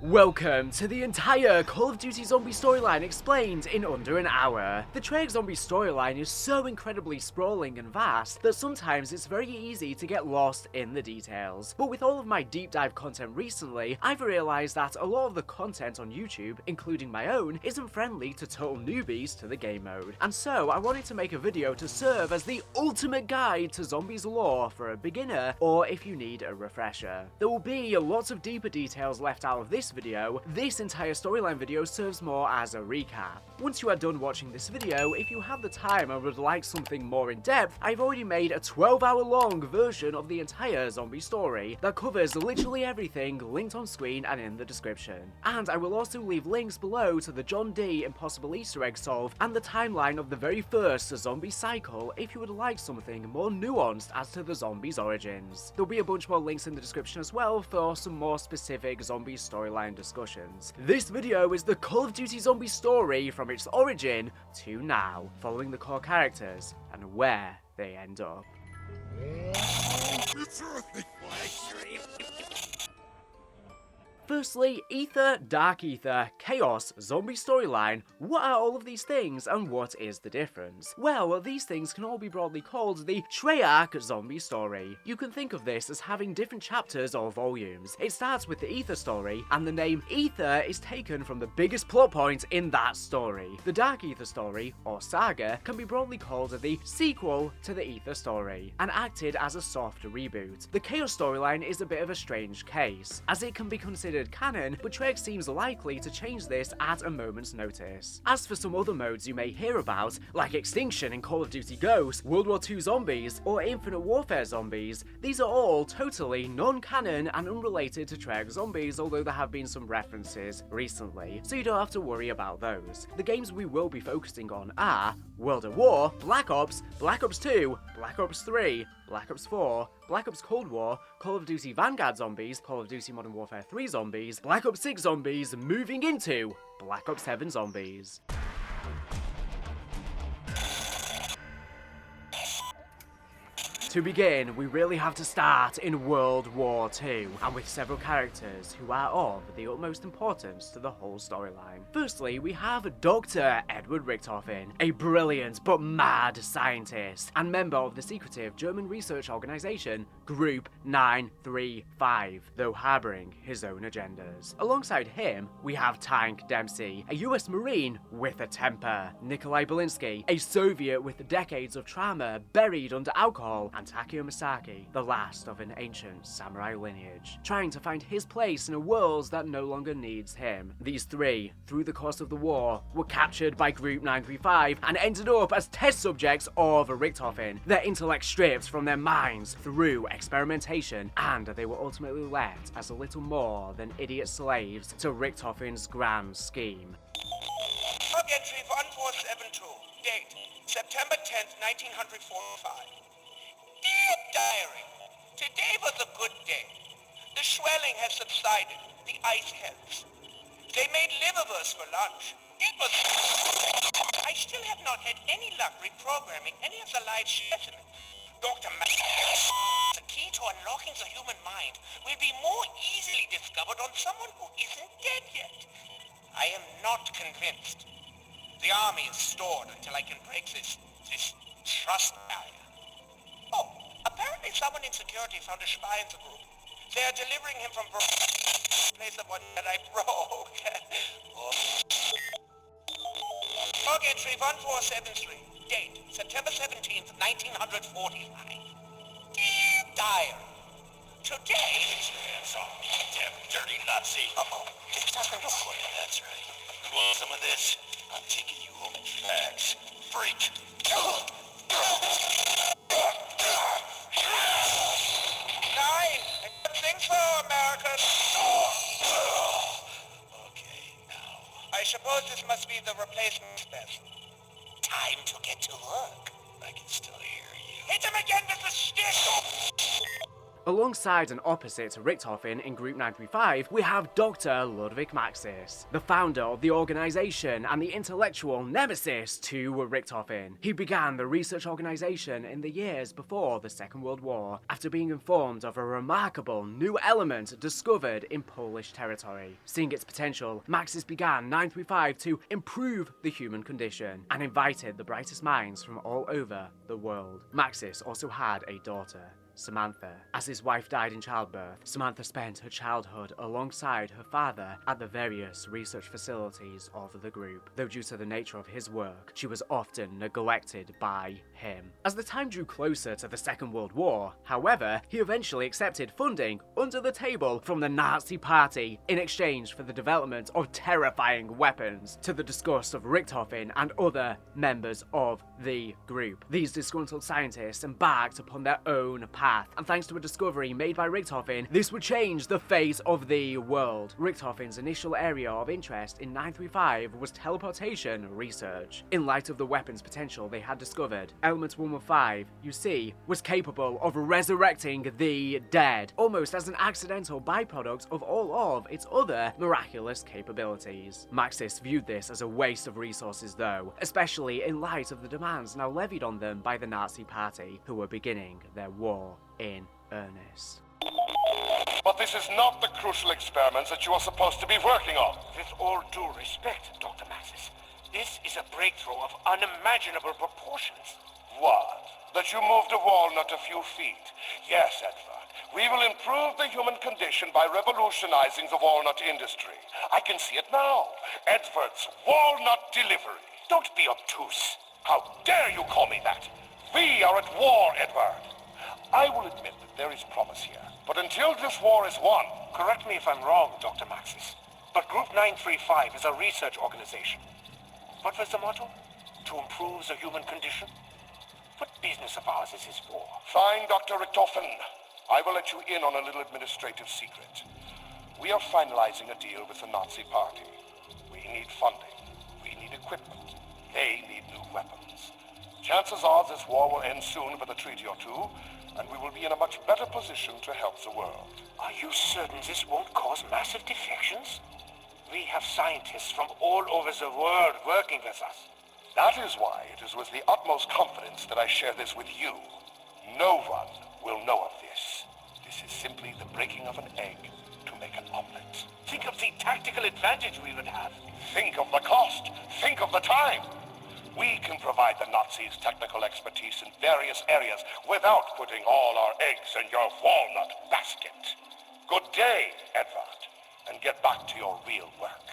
Welcome to the entire Call of Duty Zombie storyline explained in under an hour. The Treyarch Zombie storyline is so incredibly sprawling and vast that sometimes it's very easy to get lost in the details. But with all of my deep dive content recently, I've realised that a lot of the content on YouTube, including my own, isn't friendly to total newbies to the game mode. And so I wanted to make a video to serve as the ultimate guide to zombies lore for a beginner, or if you need a refresher. There will be lots of deeper details left out of this video. This entire storyline video serves more as a recap. Once you are done watching this video, if you have the time and would like something more in depth, I've already made a 12-hour long version of the entire zombie story that covers literally everything linked on screen and in the description. And I will also leave links below to the John D. Impossible Easter egg solve and the timeline of the very first zombie cycle if you would like something more nuanced as to the zombies' origins. There'll be a bunch more links in the description as well for some more specific zombie storyline discussions. This video is the Call of Duty zombie story from its origin to now, following the core characters and where they end up. Firstly, Aether, Dark Aether, Chaos, Zombie Storyline. What are all of these things and what is the difference? Well, these things can all be broadly called the Treyarch zombie story. You can think of this as having different chapters or volumes. It starts with the Aether story, and the name Aether is taken from the biggest plot point in that story. The Dark Aether story, or SAGA, can be broadly called the sequel to the Aether story, and acted as a soft reboot. The Chaos storyline is a bit of a strange case, as it can be considered canon, but Treyarch seems likely to change this at a moment's notice. As for some other modes you may hear about, like Extinction in Call of Duty Ghosts, World War II Zombies, or Infinite Warfare Zombies, these are all totally non-canon and unrelated to Treyarch Zombies, although there have been some references recently, so you don't have to worry about those. The games we will be focusing on are World at War, Black Ops, Black Ops 2, Black Ops 3, Black Ops 4, Black Ops Cold War, Call of Duty Vanguard Zombies, Call of Duty Modern Warfare 3 Zombies, Black Ops 6 Zombies, moving into Black Ops 7 Zombies. To begin, we really have to start in World War II, and with several characters who are of the utmost importance to the whole storyline. Firstly, we have Dr. Edward Richtofen, a brilliant but mad scientist, and member of the secretive German research organization Group 935, though harboring his own agendas. Alongside him, we have Tank Dempsey, a US Marine with a temper, Nikolai Belinsky, a Soviet with decades of trauma buried under alcohol, and Takeo Misaki, the last of an ancient samurai lineage, trying to find his place in a world that no longer needs him. These three, through the course of the war, were captured by Group 935 and ended up as test subjects of Richtofen, their intellect stripped from their minds through experimentation, and they were ultimately left as a little more than idiot slaves to Richtofen's grand scheme. Log entry 1472, date September 10th, 1945. Dear Diary, today was a good day. The swelling has subsided, the ice helps. They made liverwurst for lunch. It was... I still have not had any luck reprogramming any of the live specimens. Dr. The key to unlocking the human mind will be more easily discovered on someone who isn't dead yet. I am not convinced. The army is stored until I can break this trust barrier. Oh, apparently someone in security found a spy in the group. They are delivering him from place the one that I broke. Log entry 1473, date September 17th, 1945. Dear Diary, today... Hands off me, damn dirty Nazi. Uh-oh, this doesn't look good. That's right. You want some of this? I'm taking you home in fags. Freak. Nine, I think so, American. Okay, now. I suppose this must be the replacement special. Time to get to work. I can still hear you. Hit him again with the stick! Alongside and opposite Richthofen in Group 935, we have Dr. Ludwig Maxis, the founder of the organization and the intellectual nemesis to Richthofen. He began the research organization in the years before the Second World War, after being informed of a remarkable new element discovered in Polish territory. Seeing its potential, Maxis began 935 to improve the human condition and invited the brightest minds from all over the world. Maxis also had a daughter, Samantha. As his wife died in childbirth, Samantha spent her childhood alongside her father at the various research facilities of the group, though due to the nature of his work, she was often neglected by him. As the time drew closer to the Second World War, however, he eventually accepted funding under the table from the Nazi Party in exchange for the development of terrifying weapons, to the disgust of Richthofen and other members of the group. These disgruntled scientists embarked upon their own path, and thanks to a discovery made by Richthofen, this would change the fate of the world. Richthofen's initial area of interest in 935 was teleportation research. In light of the weapon's potential they had discovered, Element 115, you see, was capable of resurrecting the dead, almost as an accidental byproduct of all of its other miraculous capabilities. Maxis viewed this as a waste of resources though, especially in light of the demands now levied on them by the Nazi Party, who were beginning their war in earnest. But this is not the crucial experiments that you are supposed to be working on. With all due respect, Dr. Maxis, this is a breakthrough of unimaginable proportions. What? That you moved a walnut a few feet? Yes, Edward. We will improve the human condition by revolutionizing the walnut industry. I can see it now. Edward's walnut delivery. Don't be obtuse. How dare you call me that? We are at war, Edward. I will admit that there is promise here. But until this war is won... Correct me if I'm wrong, Dr. Maxis, but Group 935 is a research organization. What was the motto? To improve the human condition? What business of ours is this war? Fine, Dr. Richthofen. I will let you in on a little administrative secret. We are finalizing a deal with the Nazi Party. We need funding. We need equipment. They need new weapons. Chances are this war will end soon with a treaty or two, and we will be in a much better position to help the world. Are you certain this won't cause massive defections? We have scientists from all over the world working with us. That is why it is with the utmost confidence that I share this with you. No one will know of this. This is simply the breaking of an egg to make an omelet. Think of the tactical advantage we would have. Think of the cost. Think of the time. We can provide the Nazis technical expertise in various areas without putting all our eggs in your walnut basket. Good day, Edward, and get back to your real work.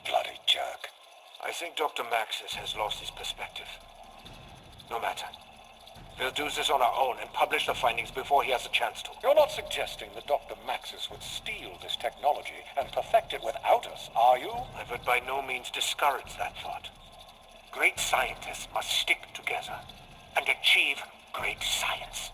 Bloody jerk. I think Dr. Maxis has lost his perspective. No matter. We'll do this on our own and publish the findings before he has a chance to. You're not suggesting that Dr. Maxis would steal this technology and perfect it without us, are you? I would by no means discourage that thought. Great scientists must stick together and achieve great science.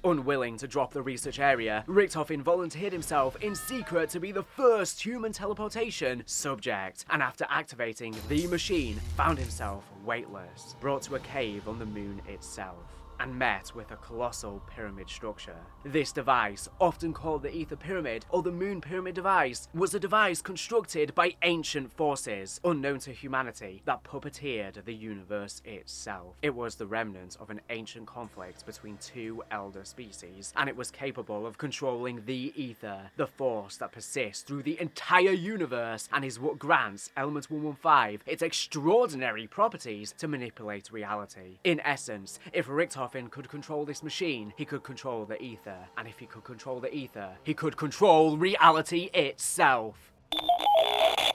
Unwilling to drop the research area, Richthofen volunteered himself in secret to be the first human teleportation subject, and after activating the machine, found himself weightless, brought to a cave on the moon itself, and met with a colossal pyramid structure. This device, often called the Aether Pyramid or the Moon Pyramid device, was a device constructed by ancient forces unknown to humanity that puppeteered the universe itself. It was the remnant of an ancient conflict between two elder species, and it was capable of controlling the Aether, the force that persists through the entire universe, and is what grants Element 115 its extraordinary properties to manipulate reality. In essence, if Richthofen could control this machine, he could control the Aether. And if he could control the Aether, he could control reality itself.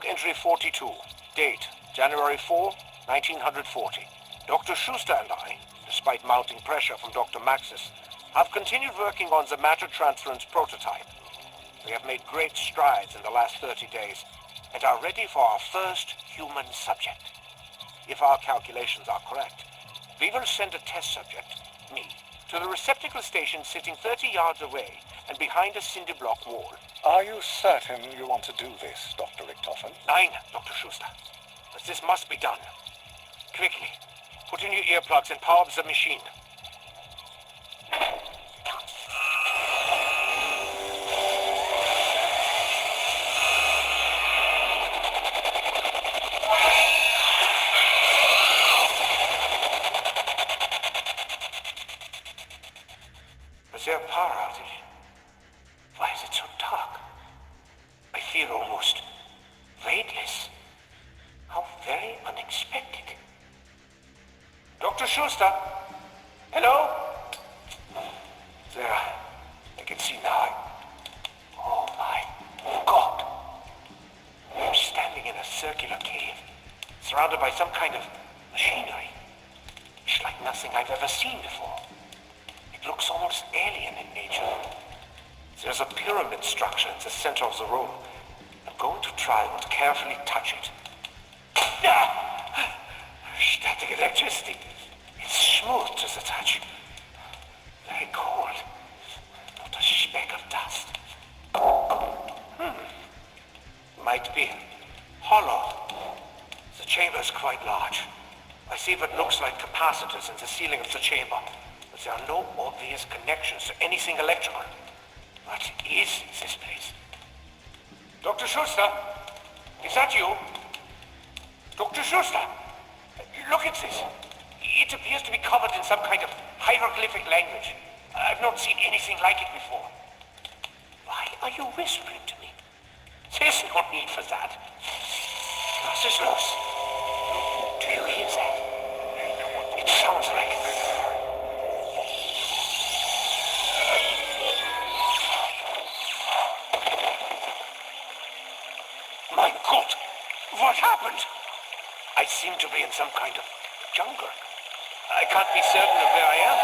Entry 42. Date, January 4, 1940. Dr. Schuster and I, despite mounting pressure from Dr. Maxis, have continued working on the matter transference prototype. We have made great strides in the last 30 days and are ready for our first human subject. If our calculations are correct, we will send a test subject, me, to the receptacle station sitting 30 yards away and behind a cinder block wall. Are you certain you want to do this, Dr. Richthofen? Nein, Dr. Schuster. But this must be done. Quickly. Put in your earplugs and power up the machine. Is there a power outage? Why is it so dark? I feel almost weightless. How very unexpected. Dr. Schuster? Hello? There. I can see now. Oh my God. I'm standing in a circular cave, surrounded by some kind of machinery. It's like nothing I've ever seen before. It looks almost alien in nature. There's a pyramid structure in the center of the room. I'm going to try not to carefully touch it. Static electricity. It's smooth to the touch. Very cold. Not a speck of dust. Might be hollow. The chamber is quite large. I see what looks like capacitors in the ceiling of the chamber, but there are no obvious connections to anything electrical. What is this place? Dr. Schuster? Is that you? Dr. Schuster? Look at this. It appears to be covered in some kind of hieroglyphic language. I've not seen anything like it before. Why are you whispering to me? There's no need for that. Glass is loose. Do you hear that? It sounds like... My God! What happened? I seem to be in some kind of jungle. I can't be certain of where I am.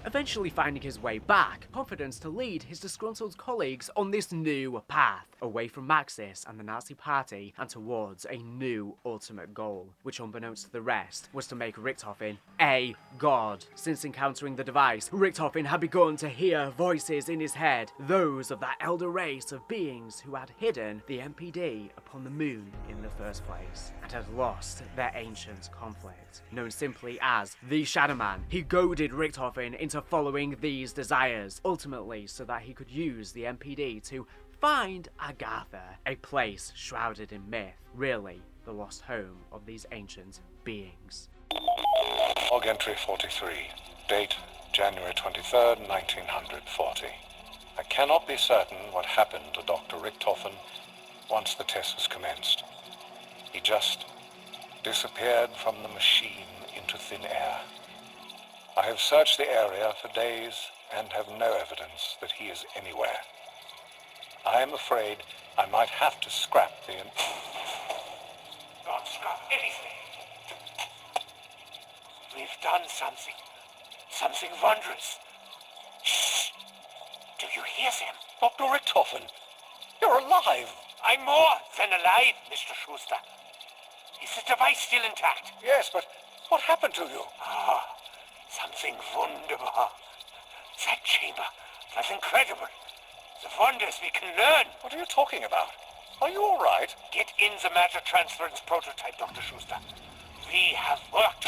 Eventually finding his way back, confidence to lead his disgruntled colleagues on this new path, away from Maxis and the Nazi Party and towards a new ultimate goal, which unbeknownst to the rest was to make Richthofen a god. Since encountering the device, Richthofen had begun to hear voices in his head, those of that elder race of beings who had hidden the MPD upon the moon in the first place, and had lost their ancient conflict. Known simply as the Shadow Man, he goaded Richthofen into following these desires, ultimately so that he could use the MPD to find Agatha, a place shrouded in myth, really the lost home of these ancient beings. Log entry 43, date January 23rd, 1940. I cannot be certain what happened to Dr. Richthofen once the test was commenced. He just disappeared from the machine into thin air. I have searched the area for days and have no evidence that he is anywhere. I am afraid I might have to scrap the... Not scrap anything. We've done something. Something wondrous. Shh. Do you hear them? Dr. Richthofen, you're alive. I'm more than alive, Mr. Schuster. Is the device still intact? Yes, but what happened to you? Something wonderful. That chamber was incredible. The wonders we can learn. What are you talking about? Are you all right? Get in the matter transference prototype, Dr. Schuster. We have worked.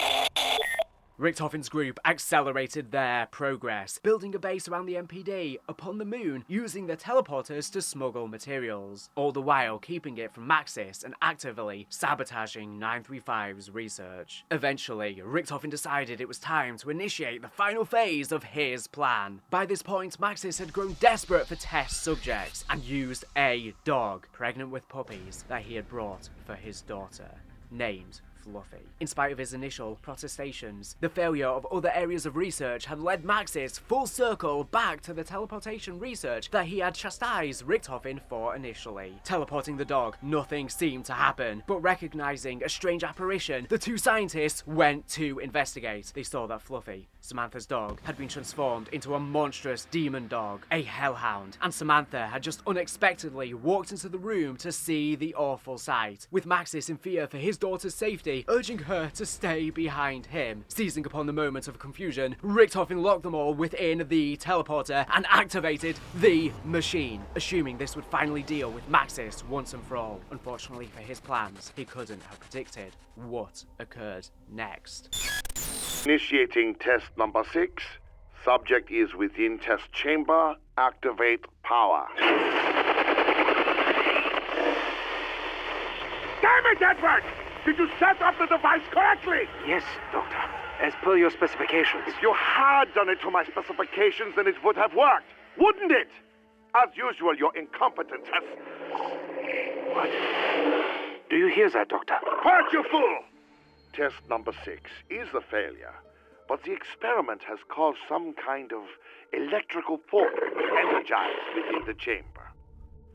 Richthofen's group accelerated their progress, building a base around the MPD upon the moon using the teleporters to smuggle materials, all the while keeping it from Maxis and actively sabotaging 935's research. Eventually, Richthofen decided it was time to initiate the final phase of his plan. By this point, Maxis had grown desperate for test subjects and used a dog, pregnant with puppies, that he had brought for his daughter, named Fluffy. In spite of his initial protestations, the failure of other areas of research had led Maxis full circle back to the teleportation research that he had chastised Richthofen for initially. Teleporting the dog, nothing seemed to happen, but recognizing a strange apparition, the two scientists went to investigate. They saw that Fluffy, Samantha's dog, had been transformed into a monstrous demon dog, a hellhound, and Samantha had just unexpectedly walked into the room to see the awful sight. With Maxis in fear for his daughter's safety, security, urging her to stay behind him. Seizing upon the moment of confusion, Richtofen locked them all within the teleporter and activated the machine, assuming this would finally deal with Maxis once and for all. Unfortunately for his plans, he couldn't have predicted what occurred next. Initiating test number 6. Subject is within test chamber. Activate power. Damn it, Edward! Did you set up the device correctly? Yes, Doctor. As per your specifications. If you had done it to my specifications, then it would have worked, wouldn't it? As usual, your incompetence has... What? Do you hear that, Doctor? Quiet, you fool! Test number 6 is a failure, but the experiment has caused some kind of electrical port energized within the chamber.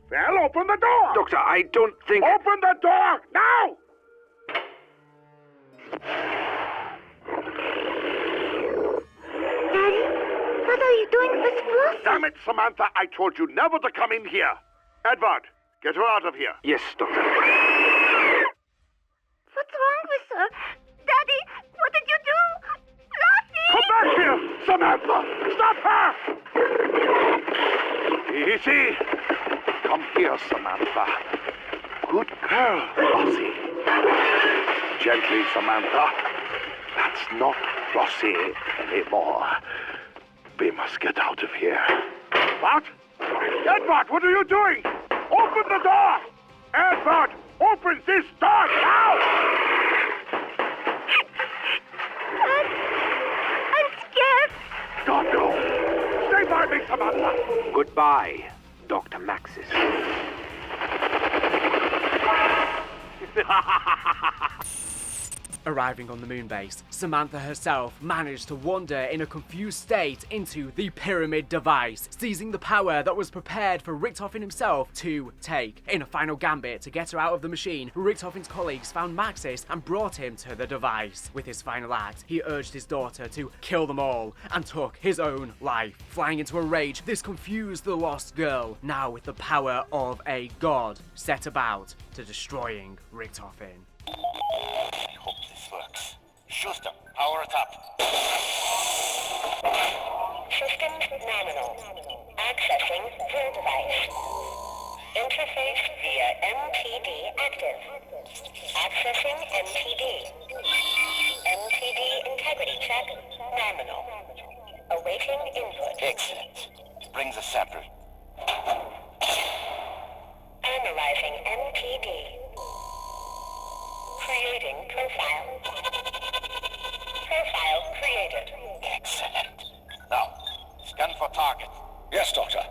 Well, open the door! Doctor, I don't think... Open the door, now! Daddy, what are you doing with Flossie? Damn it, Samantha, I told you never to come in here. Edward, get her out of here. Yes, Doctor. What's wrong with her? Daddy, what did you do? Flossie! Come back here, Samantha! Stop her! Easy. Come here, Samantha. Good girl, Flossie. Gently, Samantha. That's not Flossie anymore. We must get out of here. What? Edward, what are you doing? Open the door! Edward, open this door now! Dad, I'm scared. Don't go! Stay by me, Samantha! Goodbye, Dr. Maxis. Arriving on the moon base, Samantha herself managed to wander in a confused state into the pyramid device, seizing the power that was prepared for Richtofen himself to take. In a final gambit to get her out of the machine, Richtofen's colleagues found Maxis and brought him to the device. With his final act, he urged his daughter to kill them all and took his own life. Flying into a rage, this confused the lost girl, now with the power of a god, set about to destroying Richtofen. I hope this works. Schuster, power it up. Systems nominal. Accessing the device. Interface via MTD active. Accessing MTD. MTD integrity check nominal. Awaiting input. Excellent. Bring the sample. Analyzing MTD. Creating profile. Profile created. Excellent. Now, scan for target. Yes, Doctor.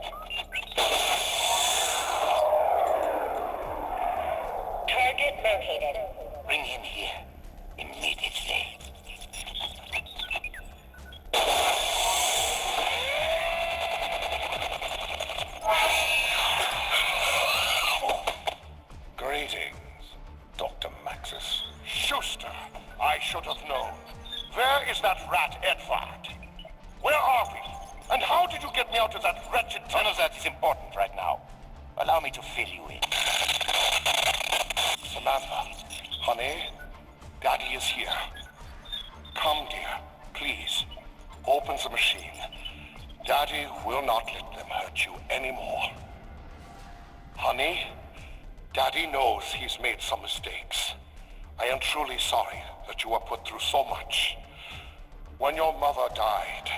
Target located. Bring him here. Immediately. Greetings, Dr. Maxis. Schuster, I should have known. Where is that rat Edward? Where are we? And how did you get me out of that wretched None of that is important right now. Allow me to fill you in. Samantha, honey, Daddy is here. Come, dear, please. Open the machine. Daddy will not let them hurt you anymore. Honey, Daddy knows he's made some mistakes. I am truly sorry that you were put through so much. When your mother died,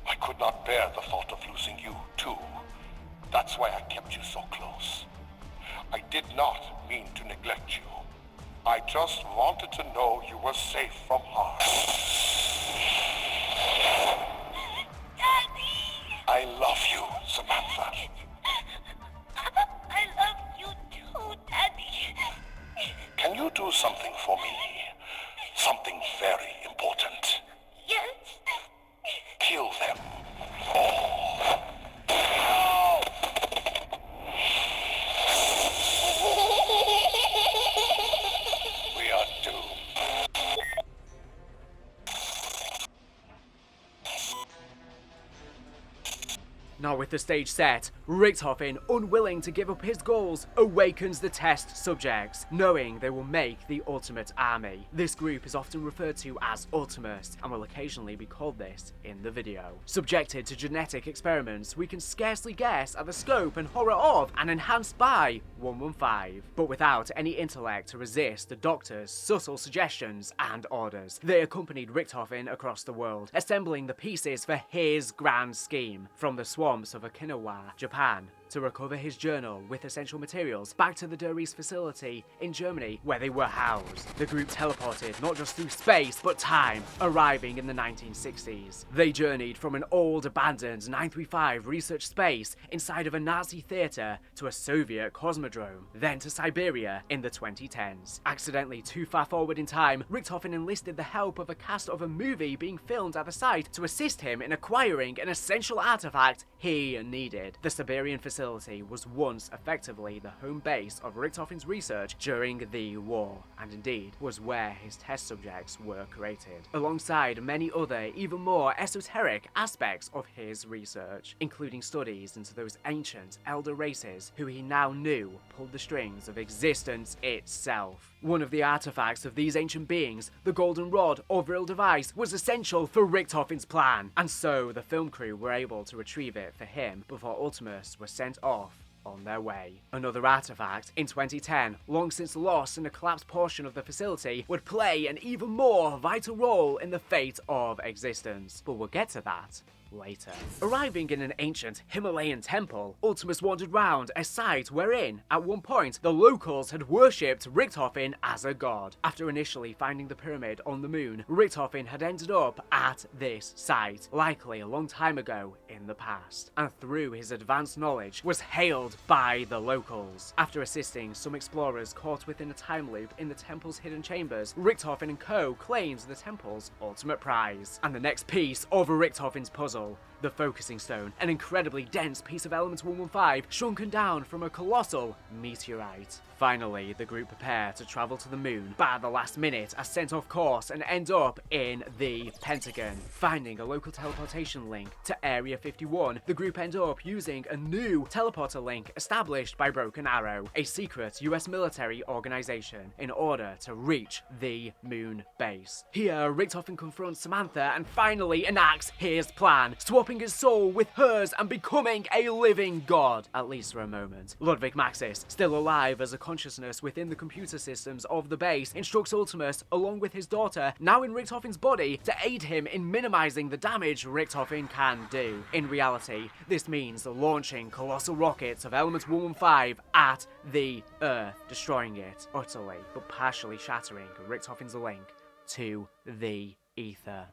I could not bear the thought of losing you, too. That's why I kept you so close. I did not mean to neglect you. I just wanted to know you were safe from harm. Daddy! I love you, Samantha. I love you too, Daddy. Can you do something for me? Something very important. Yes. Kill them all. We are doomed. Now with the stage set, Richthofen, unwilling to give up his goals, awakens the test subjects, knowing they will make the ultimate army. This group is often referred to as Ultimus, and will occasionally be called this in the video. Subjected to genetic experiments, we can scarcely guess at the scope and horror of and enhanced by 115, but without any intellect to resist the Doctor's subtle suggestions and orders. They accompanied Richthofen across the world, assembling the pieces for his grand scheme, from the swamps of Okinawa, Japan, to recover his journal with essential materials back to the Duries facility in Germany where they were housed. The group teleported not just through space but time, arriving in the 1960s. They journeyed from an old abandoned 935 research space inside of a Nazi theatre to a Soviet cosmodrome, then to Siberia in the 2010s. Accidentally too far forward in time, Richthofen enlisted the help of a cast of a movie being filmed at the site to assist him in acquiring an essential artifact he needed. The Siberian facility was once effectively the home base of Richthofen's research during the war, and indeed was where his test subjects were created, alongside many other even more esoteric aspects of his research, including studies into those ancient elder races who he now knew pulled the strings of existence itself. One of the artifacts of these ancient beings, the Golden Rod or Vril device, was essential for Richthofen's plan, and so the film crew were able to retrieve it for him before Ultimus was sent off on their way. Another artifact, in 2010, long since lost in a collapsed portion of the facility, would play an even more vital role in the fate of existence, but we'll get to that later. Arriving in an ancient Himalayan temple, Ultimus wandered round a site wherein, at one point, the locals had worshipped Richthofen as a god. After initially finding the pyramid on the moon, Richthofen had ended up at this site, likely a long time ago in the past, and through his advanced knowledge, was hailed by the locals. After assisting some explorers caught within a time loop in the temple's hidden chambers, Richthofen and co. claimed the temple's ultimate prize. And the next piece of Richthofen's puzzle, the focusing stone, an incredibly dense piece of element 115 shrunken down from a colossal meteorite. Finally, the group prepare to travel to the moon, but at the last minute are sent off course and end up in the Pentagon. Finding a local teleportation link to Area 51, the group end up using a new teleporter link established by Broken Arrow, a secret US military organization, in order to reach the moon base. Here, Richthofen confronts Samantha and finally enacts his plan, swapping his soul with hers and becoming a living god, at least for a moment. Ludwig Maxis, still alive as a consciousness within the computer systems of the base, instructs Ultimus, along with his daughter, now in Richthofen's body, to aid him in minimizing the damage Richthofen can do. In reality, this means launching colossal rockets of element 115 at the Earth, destroying it utterly, but partially shattering Richthofen's link to the Aether.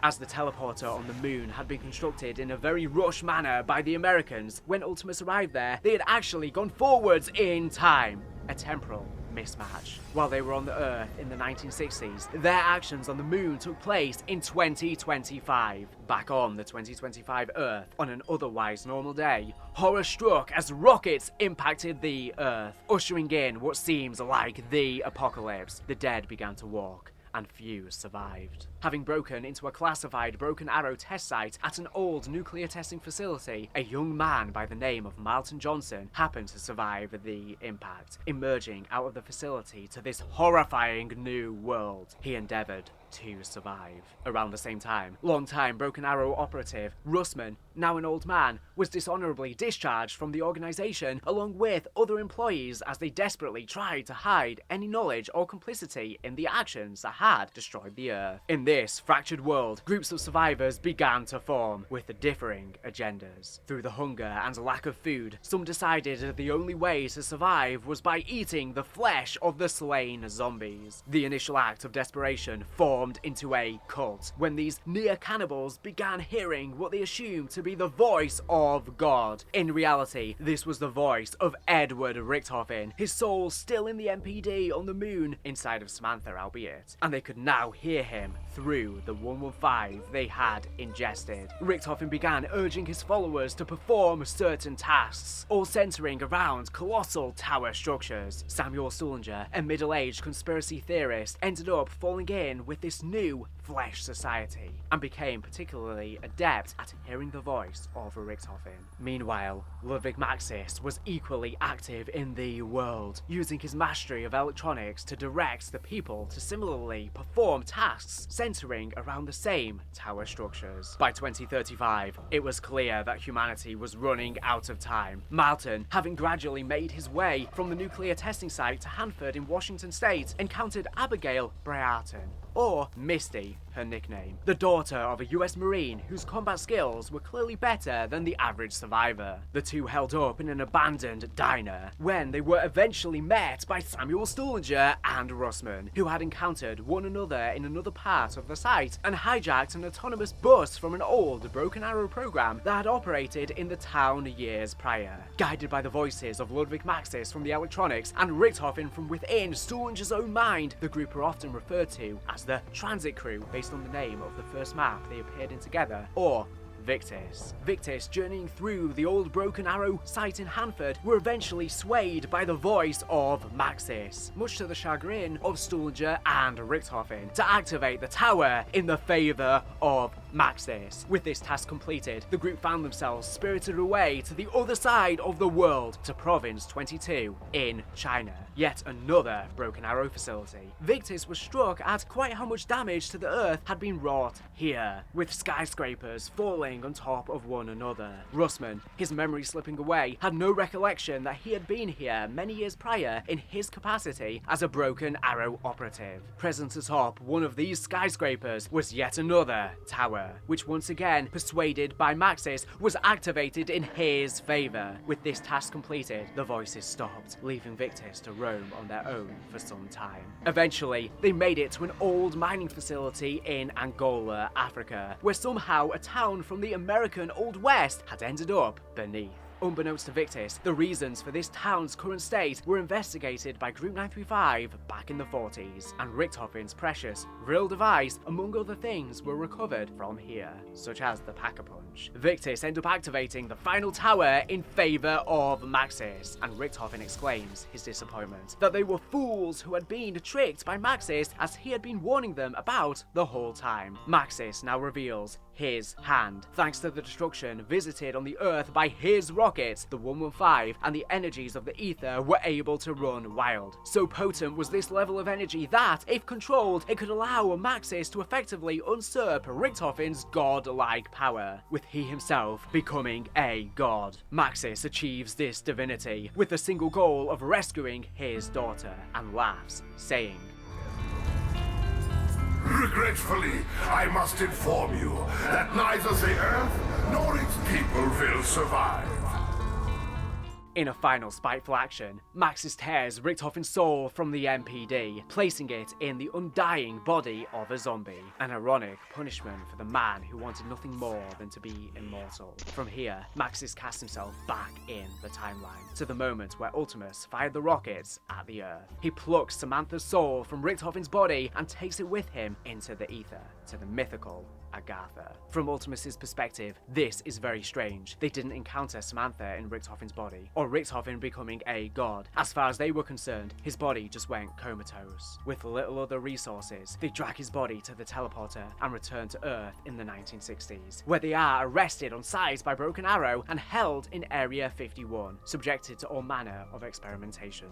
As the teleporter on the moon had been constructed in a very rushed manner by the Americans, when Ultimus arrived there, they had actually gone forwards in time. A temporal mismatch. While they were on the Earth in the 1960s, their actions on the moon took place in 2025. Back on the 2025 Earth, on an otherwise normal day, horror struck as rockets impacted the Earth, ushering in what seems like the apocalypse. The dead began to walk, and few survived. Having broken into a classified Broken Arrow test site at an old nuclear testing facility, a young man by the name of Martin Johnson happened to survive the impact, emerging out of the facility to this horrifying new world. He endeavored to survive. Around the same time, long-time Broken Arrow operative Russman, now an old man, was dishonorably discharged from the organization along with other employees as they desperately tried to hide any knowledge or complicity in the actions that had destroyed the Earth. In this fractured world, groups of survivors began to form with differing agendas. Through the hunger and lack of food, some decided that the only way to survive was by eating the flesh of the slain zombies. The initial act of desperation formed into a cult when these near cannibals began hearing what they assumed to be the voice of God. In reality, this was the voice of Edward Richthofen, his soul still in the MPD on the moon, inside of Samantha albeit, and they could now hear him through the 115 they had ingested. Richthofen began urging his followers to perform certain tasks, all centering around colossal tower structures. Samuel Sullinger, a middle-aged conspiracy theorist, ended up falling in with this this new flesh society, and became particularly adept at hearing the voice of Richthofen. Meanwhile, Ludwig Maxis was equally active in the world, using his mastery of electronics to direct the people to similarly perform tasks centering around the same tower structures. By 2035, it was clear that humanity was running out of time. Malton, having gradually made his way from the nuclear testing site to Hanford in Washington State, encountered Abigail Brereton, or Misty, her nickname, the daughter of a US Marine whose combat skills were clearly better than the average survivor. The two held up in an abandoned diner when they were eventually met by Samuel Stullinger and Russman, who had encountered one another in another part of the site and hijacked an autonomous bus from an old Broken Arrow program that had operated in the town years prior. Guided by the voices of Ludwig Maxis from the electronics and Richthofen from within Stullinger's own mind, the group are often referred to as the Transit Crew, based on the name of the first map they appeared in together, or VICTIS. VICTIS, journeying through the old Broken Arrow site in Hanford, were eventually swayed by the voice of Maxis, much to the chagrin of Stullinger and Richthofen, to activate the tower in the favour of Maxis. With this task completed, the group found themselves spirited away to the other side of the world, to Province 22 in China, yet another Broken Arrow facility. VICTIS was struck at quite how much damage to the Earth had been wrought here, with skyscrapers falling on top of one another. Russman, his memory slipping away, had no recollection that he had been here many years prior in his capacity as a Broken Arrow operative. Present atop one of these skyscrapers was yet another tower, which once again, persuaded by Maxis, was activated in his favour. With this task completed, the voices stopped, leaving VICTIS to roam on their own for some time. Eventually, they made it to an old mining facility in Angola, Africa, where somehow a town from the American Old West had ended up beneath. Unbeknownst to VICTIS, the reasons for this town's current state were investigated by Group 935 back in the 40s, and Richthofen's precious real device, among other things, were recovered from here, such as the Pack-a-Punch. VICTIS end up activating the final tower in favour of Maxis, and Richthofen exclaims his disappointment that they were fools who had been tricked by Maxis, as he had been warning them about the whole time. Maxis now reveals his hand, thanks to the destruction visited on the Earth by his rockets, the 115, and the energies of the Aether were able to run wild. So potent was this level of energy that, if controlled, it could allow Maxis to effectively usurp Richthofen's god-like power, with he himself becoming a god. Maxis achieves this divinity with the single goal of rescuing his daughter, and laughs, saying, Regretfully, I must inform you that neither the Earth nor its people will survive. In a final spiteful action, Maxis tears Richthofen's soul from the MPD, placing it in the undying body of a zombie. An ironic punishment for the man who wanted nothing more than to be immortal. From here, Maxis casts himself back in the timeline, to the moment where Ultimus fired the rockets at the Earth. He plucks Samantha's soul from Richthofen's body and takes it with him into the Aether, to the mythical Agatha. From Ultimus's perspective, this is very strange. They didn't encounter Samantha in Richthofen's body, or Richthofen becoming a god. As far as they were concerned, his body just went comatose. With little other resources, they drag his body to the teleporter and return to Earth in the 1960s, where they are arrested on site by Broken Arrow and held in Area 51, subjected to all manner of experimentation.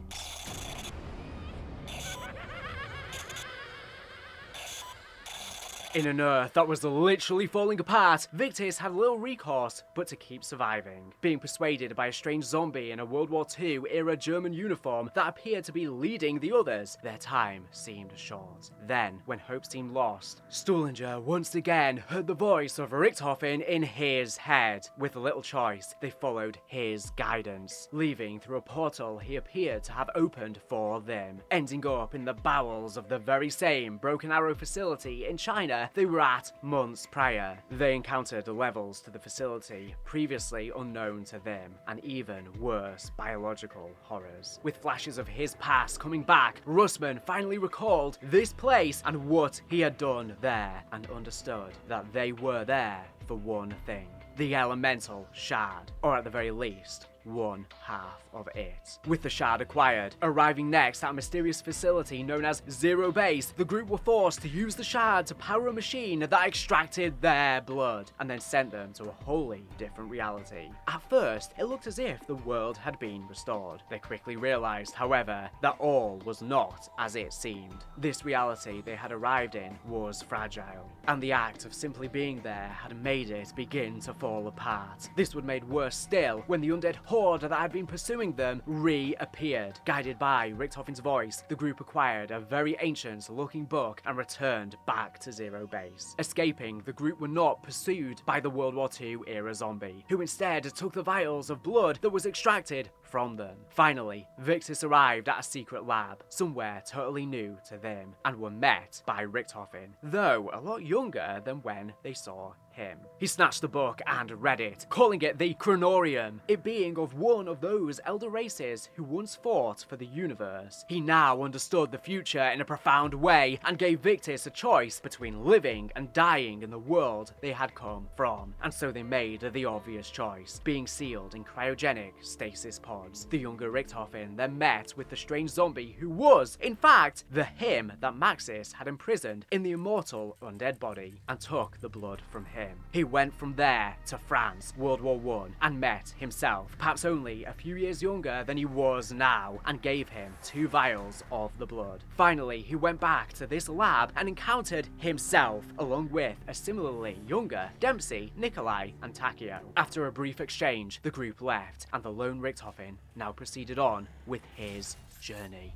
In an Earth that was literally falling apart, VICTIS had little recourse but to keep surviving, being persuaded by a strange zombie in a World War II era German uniform that appeared to be leading the others. Their time seemed short. Then, when hope seemed lost, Stullinger once again heard the voice of Richthofen in his head. With little choice, they followed his guidance, leaving through a portal he appeared to have opened for them, ending up in the bowels of the very same Broken Arrow facility in China they were at months prior. They encountered levels to the facility previously unknown to them, and even worse biological horrors. With flashes of his past coming back, Russman finally recalled this place and what he had done there, and understood that they were there for one thing: the elemental shard, or at the very least, one half of it. With the shard acquired, arriving next at a mysterious facility known as Zero Base, the group were forced to use the shard to power a machine that extracted their blood and then sent them to a wholly different reality. At first, it looked as if the world had been restored. They quickly realized, however, that all was not as it seemed. This reality they had arrived in was fragile, and the act of simply being there had made it begin to fall apart. This would made worse still when the undead horde that had been pursuing them reappeared. Guided by Richtofen's voice, the group acquired a very ancient looking book and returned back to Zero Base. Escaping, the group were not pursued by the World War II era zombie, who instead took the vials of blood that was extracted from them. Finally, VICTIS arrived at a secret lab, somewhere totally new to them, and were met by Richtofen, though a lot younger than when they saw him. He snatched the book and read it, calling it the Chronorium, it being of one of those elder races who once fought for the universe. He now understood the future in a profound way and gave VICTIS a choice between living and dying in the world they had come from, and so they made the obvious choice, being sealed in cryogenic stasis pods. The younger Richtofen then met with the strange zombie who was, in fact, the him that Maxis had imprisoned in the immortal undead body, and took the blood from him. He went from there to France, World War I, and met himself, perhaps only a few years younger than he was now, and gave him 2 vials of the blood. Finally, he went back to this lab and encountered himself, along with a similarly younger Dempsey, Nikolai, and Takio. After a brief exchange, the group left, and the lone Richtofen now proceeded on with his journey.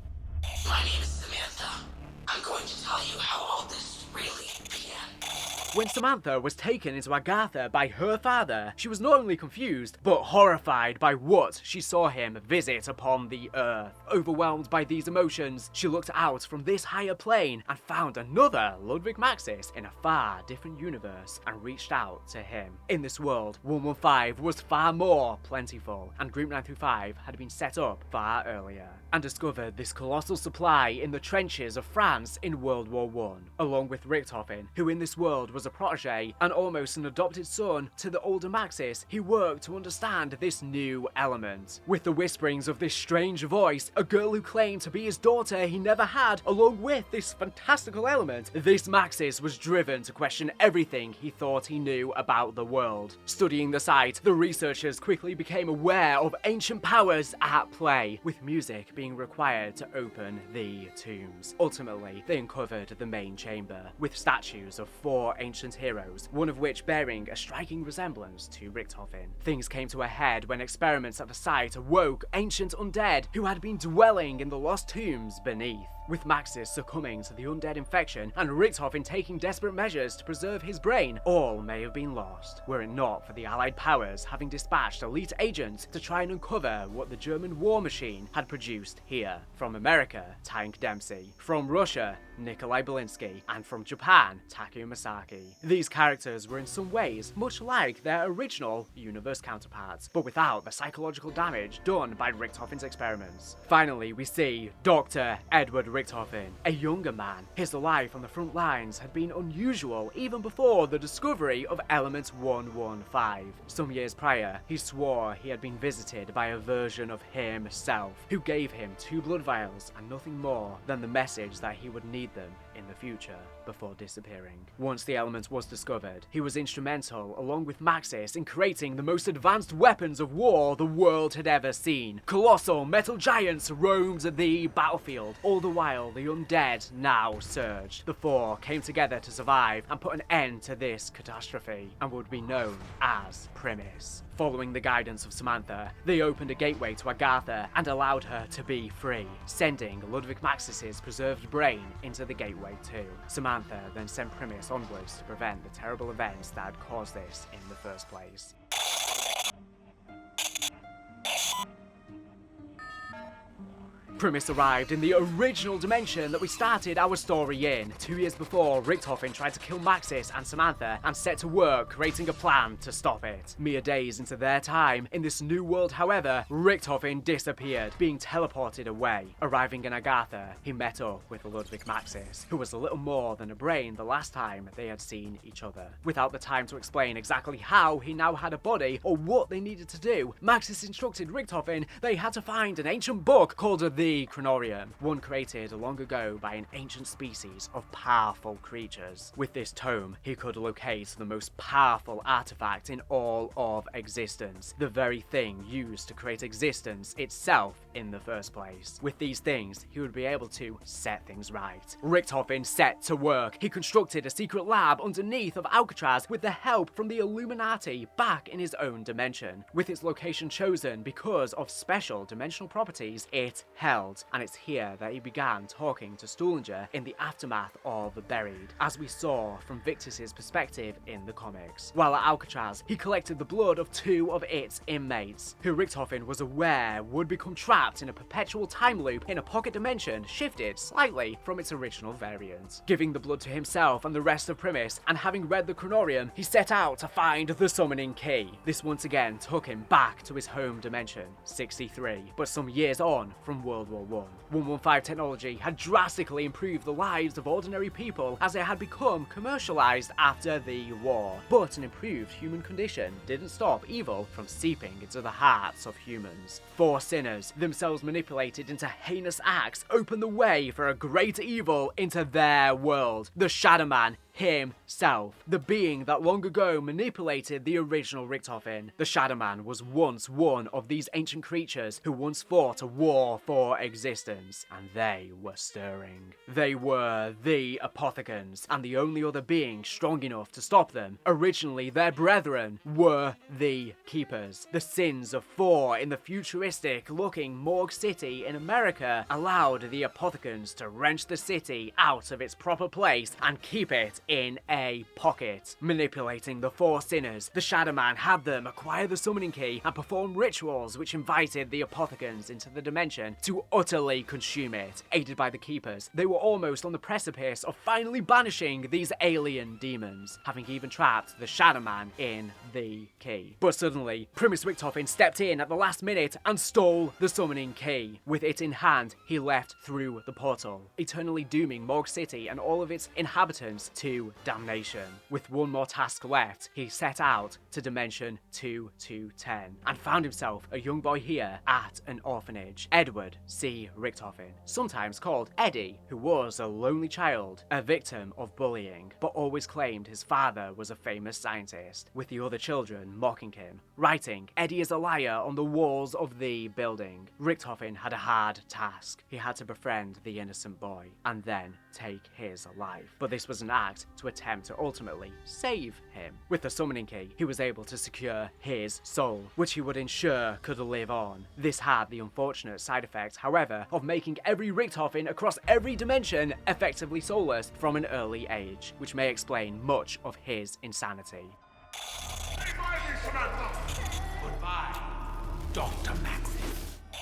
My name is Samantha. I'm going to tell you how all this really began. When Samantha was taken into Agatha by her father, she was not only confused, but horrified by what she saw him visit upon the earth. Overwhelmed by these emotions, she looked out from this higher plane and found another Ludwig Maxis in a far different universe and reached out to him. In this world, 115 was far more plentiful, and Group 935 had been set up far earlier, and discovered this colossal supply in the trenches of France in World War I, along with Richtofen, who in this world was a protege and almost an adopted son to the older Maxis. He worked to understand this new element. With the whisperings of this strange voice, a girl who claimed to be his daughter he never had, along with this fantastical element, this Maxis was driven to question everything he thought he knew about the world. Studying the site, the researchers quickly became aware of ancient powers at play, with music being required to open the tombs. Ultimately, they uncovered the main chamber, with statues of 4 ancient heroes, one of which bearing a striking resemblance to Richtofen. Things came to a head when experiments at the site awoke ancient undead who had been dwelling in the lost tombs beneath. With Maxis succumbing to the undead infection and Richtofen taking desperate measures to preserve his brain, all may have been lost, were it not for the Allied powers having dispatched elite agents to try and uncover what the German war machine had produced here. From America, Tank Dempsey. From Russia, Nikolai Belinsky. And from Japan, Takeo Masaki. These characters were in some ways much like their original universe counterparts, but without the psychological damage done by Richtofen's experiments. Finally, we see Dr. Edward Richtofen, a younger man. His life on the front lines had been unusual even before the discovery of Element 115. Some years prior, he swore he had been visited by a version of himself, who gave him 2 blood vials and nothing more than the message that he would need them in the future before disappearing. Once the element was discovered, he was instrumental, along with Maxis, in creating the most advanced weapons of war the world had ever seen. Colossal metal giants roamed the battlefield, all the while the undead now surged. The 4 came together to survive and put an end to this catastrophe, and would be known as Primus. Following the guidance of Samantha, they opened a gateway to Agatha and allowed her to be free, sending Ludwig Maxis' preserved brain into the gateway too. Samantha then sent Primus onwards to prevent the terrible events that had caused this in the first place. Primus arrived in the original dimension that we started our story in, 2 years before Richtofen tried to kill Maxis and Samantha and set to work creating a plan to stop it. Mere days into their time in this new world, however, Richtofen disappeared, being teleported away. Arriving in Agatha, he met up with Ludwig Maxis, who was a little more than a brain the last time they had seen each other. Without the time to explain exactly how he now had a body or what they needed to do, Maxis instructed Richtofen they had to find an ancient book called the Chronorium, one created long ago by an ancient species of powerful creatures. With this tome, he could locate the most powerful artifact in all of existence, the very thing used to create existence itself in the first place. With these things, he would be able to set things right. Richtofen set to work. He constructed a secret lab underneath of Alcatraz with the help from the Illuminati back in his own dimension, with its location chosen because of special dimensional properties it held. And it's here that he began talking to Stullinger in the aftermath of Buried, as we saw from VICTIS' perspective in the comics. While at Alcatraz, he collected the blood of 2 of its inmates, who Richtofen was aware would become trapped in a perpetual time loop in a pocket dimension shifted slightly from its original variant. Giving the blood to himself and the rest of Primus, and having read the Chronorium, he set out to find the summoning key. This once again took him back to his home dimension, 63, but some years on from World War I. 115 technology had drastically improved the lives of ordinary people as it had become commercialized after the war, but an improved human condition didn't stop evil from seeping into the hearts of humans. 4 sinners, themselves manipulated into heinous acts, opened the way for a great evil into their world. The Shadow Man himself, the being that long ago manipulated the original Richtofen. The Shadow Man was once one of these ancient creatures who once fought a war for existence, and they were stirring. They were the Apothecans, and the only other being strong enough to stop them. Originally, their brethren were the Keepers. The sins of 4 in the futuristic-looking Morgue City in America allowed the Apothecans to wrench the city out of its proper place and keep it in a pocket. Manipulating the 4 sinners, the Shadow Man had them acquire the summoning key and perform rituals which invited the Apothecans into the dimension to utterly consume it. Aided by the Keepers, they were almost on the precipice of finally banishing these alien demons, having even trapped the Shadow Man in the key. But suddenly, Primus Richtofen stepped in at the last minute and stole the summoning key. With it in hand, he left through the portal, eternally dooming Morgue City and all of its inhabitants to damnation. With one more task left, he set out to Dimension 2210 and found himself a young boy here at an orphanage, Edward C. Richtofen, sometimes called Eddie, who was a lonely child, a victim of bullying, but always claimed his father was a famous scientist, with the other children mocking him, writing "Eddie is a liar" on the walls of the building. Richtofen had a hard task. He had to befriend the innocent boy and then take his life. But this was an act to attempt to ultimately save him. With the summoning key, he was able to secure his soul, which he would ensure could live on. This had the unfortunate side effect, however, of making every Richtofen across every dimension effectively soulless from an early age, which may explain much of his insanity. Goodbye, Dr. Maxis.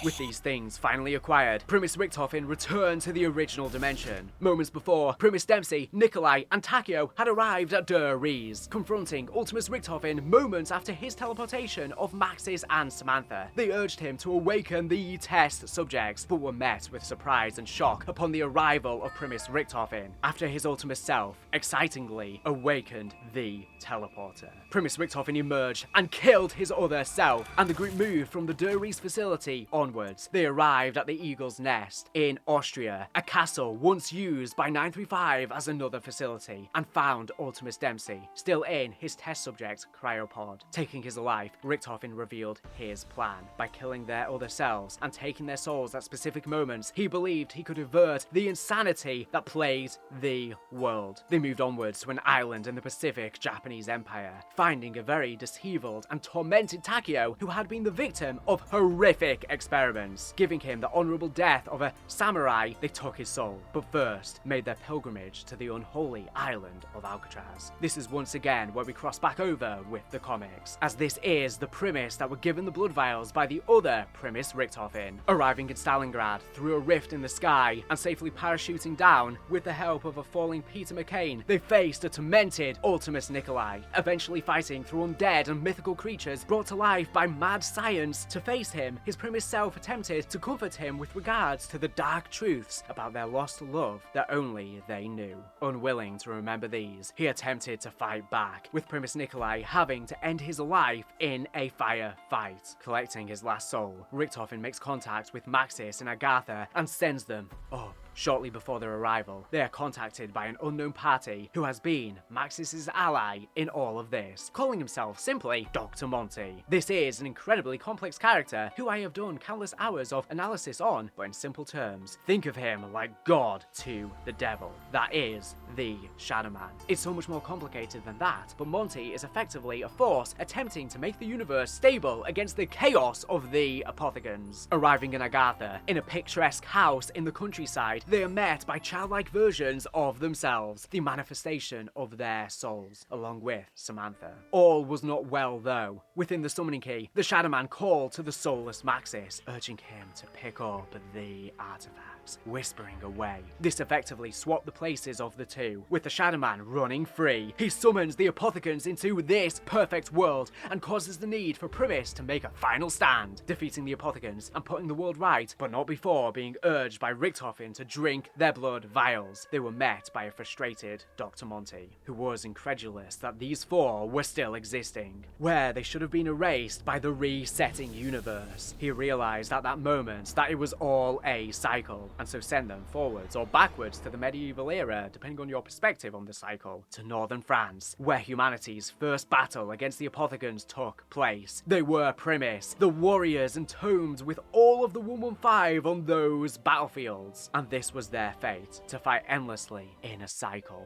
With these things finally acquired, Primus Richtofen returned to the original dimension. Moments before, Primus Dempsey, Nikolai, and Takeo had arrived at Der Riese, confronting Ultimus Richtofen moments after his teleportation of Maxis and Samantha. They urged him to awaken the test subjects, but were met with surprise and shock upon the arrival of Primus Richtofen, after his Ultimus self, excitingly, awakened the teleporter. Primus Richtofen emerged and killed his other self, and the group moved from the Der Riese facility onwards. They arrived at the Eagle's Nest in Austria, a castle once used by 935 as another facility, and found Ultimus Dempsey still in his test subject cryopod. Taking his life, Richtofen revealed his plan. By killing their other selves and taking their souls at specific moments, he believed he could avert the insanity that plagued the world. They moved onwards to an island in the Pacific Japanese Empire, finding a very disheveled and tormented Takeo who had been the victim of horrific experiments. experiments. Giving him the honorable death of a samurai, they took his soul, but first made their pilgrimage to the unholy island of Alcatraz. This is once again where we cross back over with the comics, as this is the Primus that were given the blood vials by the other Primus Richthofen. Arriving in Stalingrad through a rift in the sky and safely parachuting down with the help of a falling Peter McCain, they faced a tormented Ultimus Nikolai, eventually fighting through undead and mythical creatures brought to life by mad science. To face him, his Primus self attempted to comfort him with regards to the dark truths about their lost love that only they knew. Unwilling to remember these, he attempted to fight back, with Primus Nikolai having to end his life in a fire fight. Collecting his last soul, Richthofen makes contact with Maxis and Agatha and sends them up. Shortly before their arrival, they are contacted by an unknown party who has been Maxis' ally in all of this, calling himself simply Dr. Monty. This is an incredibly complex character who I have done countless hours of analysis on, but in simple terms, think of him like God to the devil. That is the Shadow Man. It's so much more complicated than that, but Monty is effectively a force attempting to make the universe stable against the chaos of the Apothegons. Arriving in Agatha, in a picturesque house in the countryside, they are met by childlike versions of themselves, the manifestation of their souls, along with Samantha. All was not well though. Within the summoning key, the Shadow Man called to the soulless Maxis, urging him to pick up the artifacts, whispering away. This effectively swapped the places of the two, with the Shadow Man running free. He summons the Apothegons into this perfect world and causes the need for Primus to make a final stand, defeating the Apothegons and putting the world right, but not before being urged by Richthofen to drink their blood vials. They were met by a frustrated Dr. Monty, who was incredulous that these four were still existing, where they should have been erased by the resetting universe. He realized at that moment that it was all a cycle, and so sent them forwards or backwards to the medieval era, depending on your perspective on the cycle, to northern France, where humanity's first battle against the Apothegons took place. They were Primus, the warriors entombed with all of the 115 on those battlefields, and this was their fate, to fight endlessly in a cycle.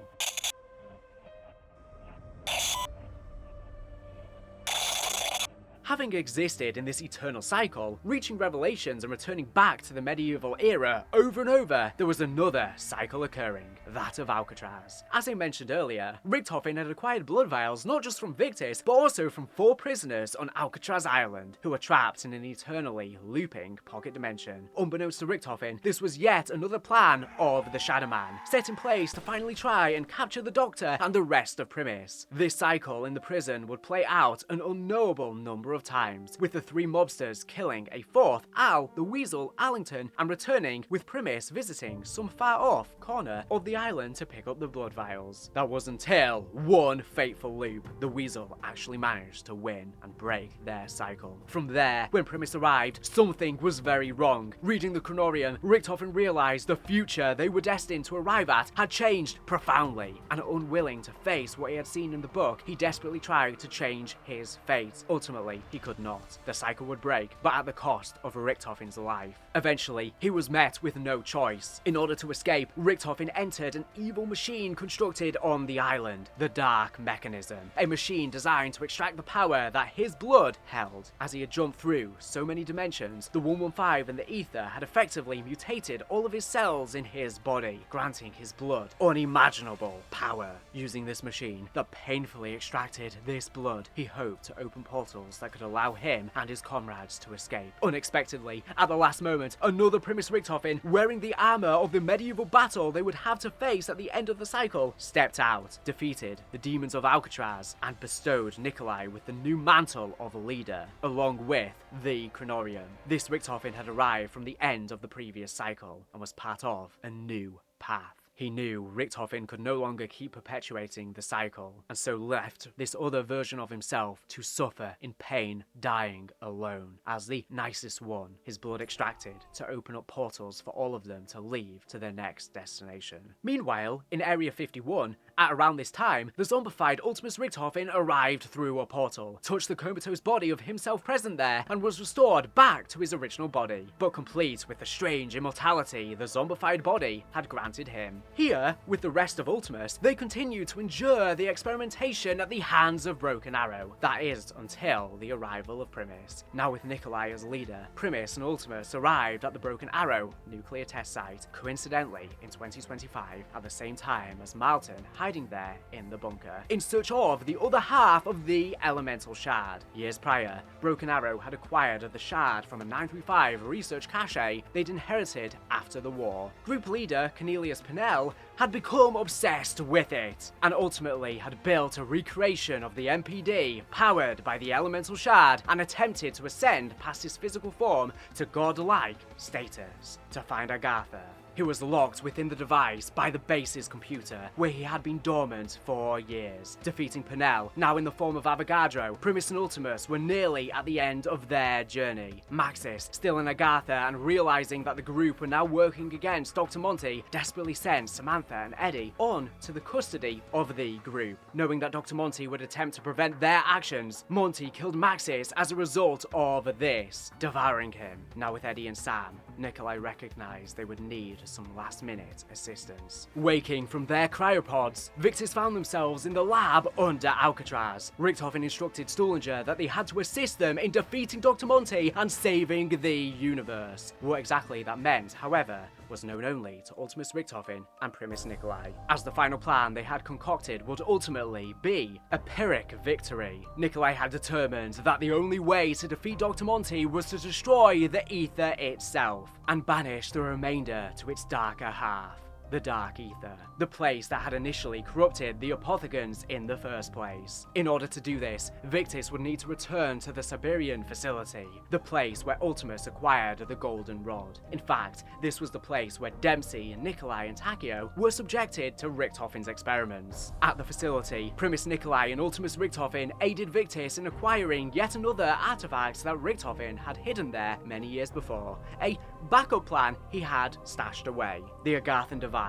Having existed in this eternal cycle, reaching Revelations and returning back to the medieval era over and over, there was another cycle occurring, that of Alcatraz. As I mentioned earlier, Richthofen had acquired blood vials not just from VICTIS, but also from 4 prisoners on Alcatraz Island, who were trapped in an eternally looping pocket dimension. Unbeknownst to Richthofen, this was yet another plan of the Shadow Man, set in place to finally try and capture the Doctor and the rest of Primus. This cycle in the prison would play out an unknowable number of times, with the 3 mobsters killing a 4th, Al, the Weasel, Allington, and returning with Primus visiting some far off corner of the island to pick up the blood vials. That was until one fateful loop, the Weasel actually managed to win and break their cycle. From there, when Primus arrived, something was very wrong. Reading the Chronorium, Richthofen realized the future they were destined to arrive at had changed profoundly, and unwilling to face what he had seen in the book, he desperately tried to change his fate. Ultimately, he could not. The cycle would break, but at the cost of Richthofen's life. Eventually, he was met with no choice. In order to escape, Richthofen entered an evil machine constructed on the island, the Dark Mechanism, a machine designed to extract the power that his blood held. As he had jumped through so many dimensions, the 115 and the Aether had effectively mutated all of his cells in his body, granting his blood unimaginable power. Using this machine that painfully extracted this blood, he hoped to open portals that could allow him and his comrades to escape. Unexpectedly, at the last moment, another Primus Richthofen, wearing the armor of the medieval battle they would have to face at the end of the cycle, stepped out, defeated the demons of Alcatraz, and bestowed Nikolai with the new mantle of leader, along with the Chronorium. This Richthofen had arrived from the end of the previous cycle, and was part of a new path. He knew Richthofen could no longer keep perpetuating the cycle, and so left this other version of himself to suffer in pain, dying alone, as the nicest one, his blood extracted to open up portals for all of them to leave to their next destination. Meanwhile, in Area 51, at around this time, the zombified Ultimus Richthofen arrived through a portal, touched the comatose body of himself present there, and was restored back to his original body, but complete with the strange immortality the zombified body had granted him. Here, with the rest of Ultimus, they continue to endure the experimentation at the hands of Broken Arrow. That is, until the arrival of Primus. Now with Nikolai as leader, Primus and Ultimus arrived at the Broken Arrow nuclear test site, coincidentally in 2025, at the same time as Martin hiding there in the bunker, in search of the other half of the elemental shard. Years prior, Broken Arrow had acquired the shard from a 935 research cache they'd inherited after the war. Group leader Cornelius Pennell had become obsessed with it, and ultimately had built a recreation of the MPD powered by the elemental shard and attempted to ascend past his physical form to godlike status to find Agatha, who was locked within the device by the base's computer, where he had been dormant for years. Defeating Pennell, now in the form of Avogadro, Primus and Ultimus were nearly at the end of their journey. Maxis, still in Agatha and realizing that the group were now working against Dr. Monty, desperately sent Samantha and Eddie on to the custody of the group. Knowing that Dr. Monty would attempt to prevent their actions, Monty killed Maxis as a result of this, devouring him. Now with Eddie and Sam, Nikolai recognized they would need some last-minute assistance. Waking from their cryopods, VICTIS found themselves in the lab under Alcatraz. Richtofen instructed Stullinger that they had to assist them in defeating Dr. Monty and saving the universe. What exactly that meant, however, was known only to Ultimus Richtofen and Primus Nikolai, as the final plan they had concocted would ultimately be a Pyrrhic victory. Nikolai had determined that the only way to defeat Dr. Monty was to destroy the Aether itself, and banish the remainder to its darker half. The Dark Aether, the place that had initially corrupted the Apothegons in the first place. In order to do this, VICTIS would need to return to the Siberian facility, the place where Ultimus acquired the Golden Rod. In fact, this was the place where Dempsey, Nikolai and Takeo were subjected to Richtofen's experiments. At the facility, Primus Nikolai and Ultimus Richtofen aided VICTIS in acquiring yet another artifact that Richtofen had hidden there many years before, a backup plan he had stashed away, the Agathan device.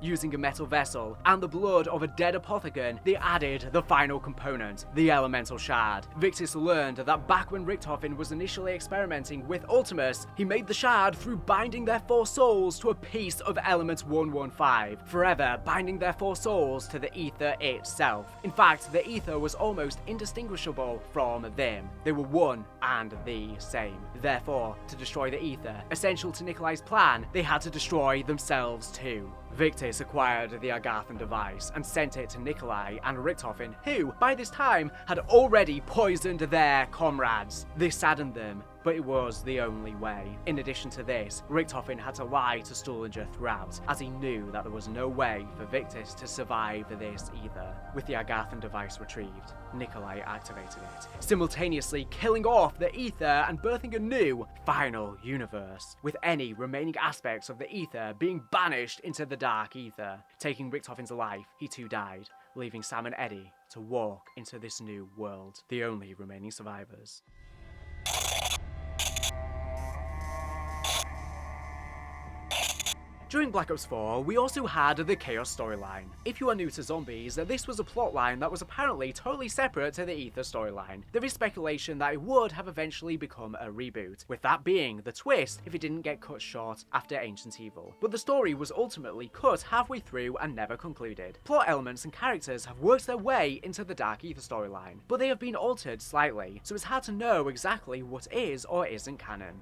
Using a metal vessel and the blood of a dead Apothegon, they added the final component, the elemental shard. VICTIS learned that back when Richtofen was initially experimenting with Ultimus, he made the shard through binding their 4 souls to a piece of element 115, forever binding their 4 souls to the Aether itself. In fact, the Aether was almost indistinguishable from them. They were one and the same. Therefore, to destroy the Aether, essential to Nikolai's plan, they had to destroy themselves too. VICTIS acquired the Agathan device and sent it to Nikolai and Richtofen, who, by this time, had already poisoned their comrades. This saddened them, but it was the only way. In addition to this, Richtofen had to lie to Stullinger throughout, as he knew that there was no way for VICTIS to survive this either. With the Agathan device retrieved, Nikolai activated it, simultaneously killing off the Aether and birthing a new, final universe, with any remaining aspects of the Aether being banished into the Dark Aether. Taking Richtofen's life, he too died, leaving Sam and Eddie to walk into this new world, the only remaining survivors. During Black Ops 4, we also had the Chaos storyline. If you are new to zombies, this was a plotline that was apparently totally separate to the Aether storyline. There is speculation that it would have eventually become a reboot, with that being the twist if it didn't get cut short after Ancient Evil. But the story was ultimately cut halfway through and never concluded. Plot elements and characters have worked their way into the Dark Aether storyline, but they have been altered slightly, so it's hard to know exactly what is or isn't canon.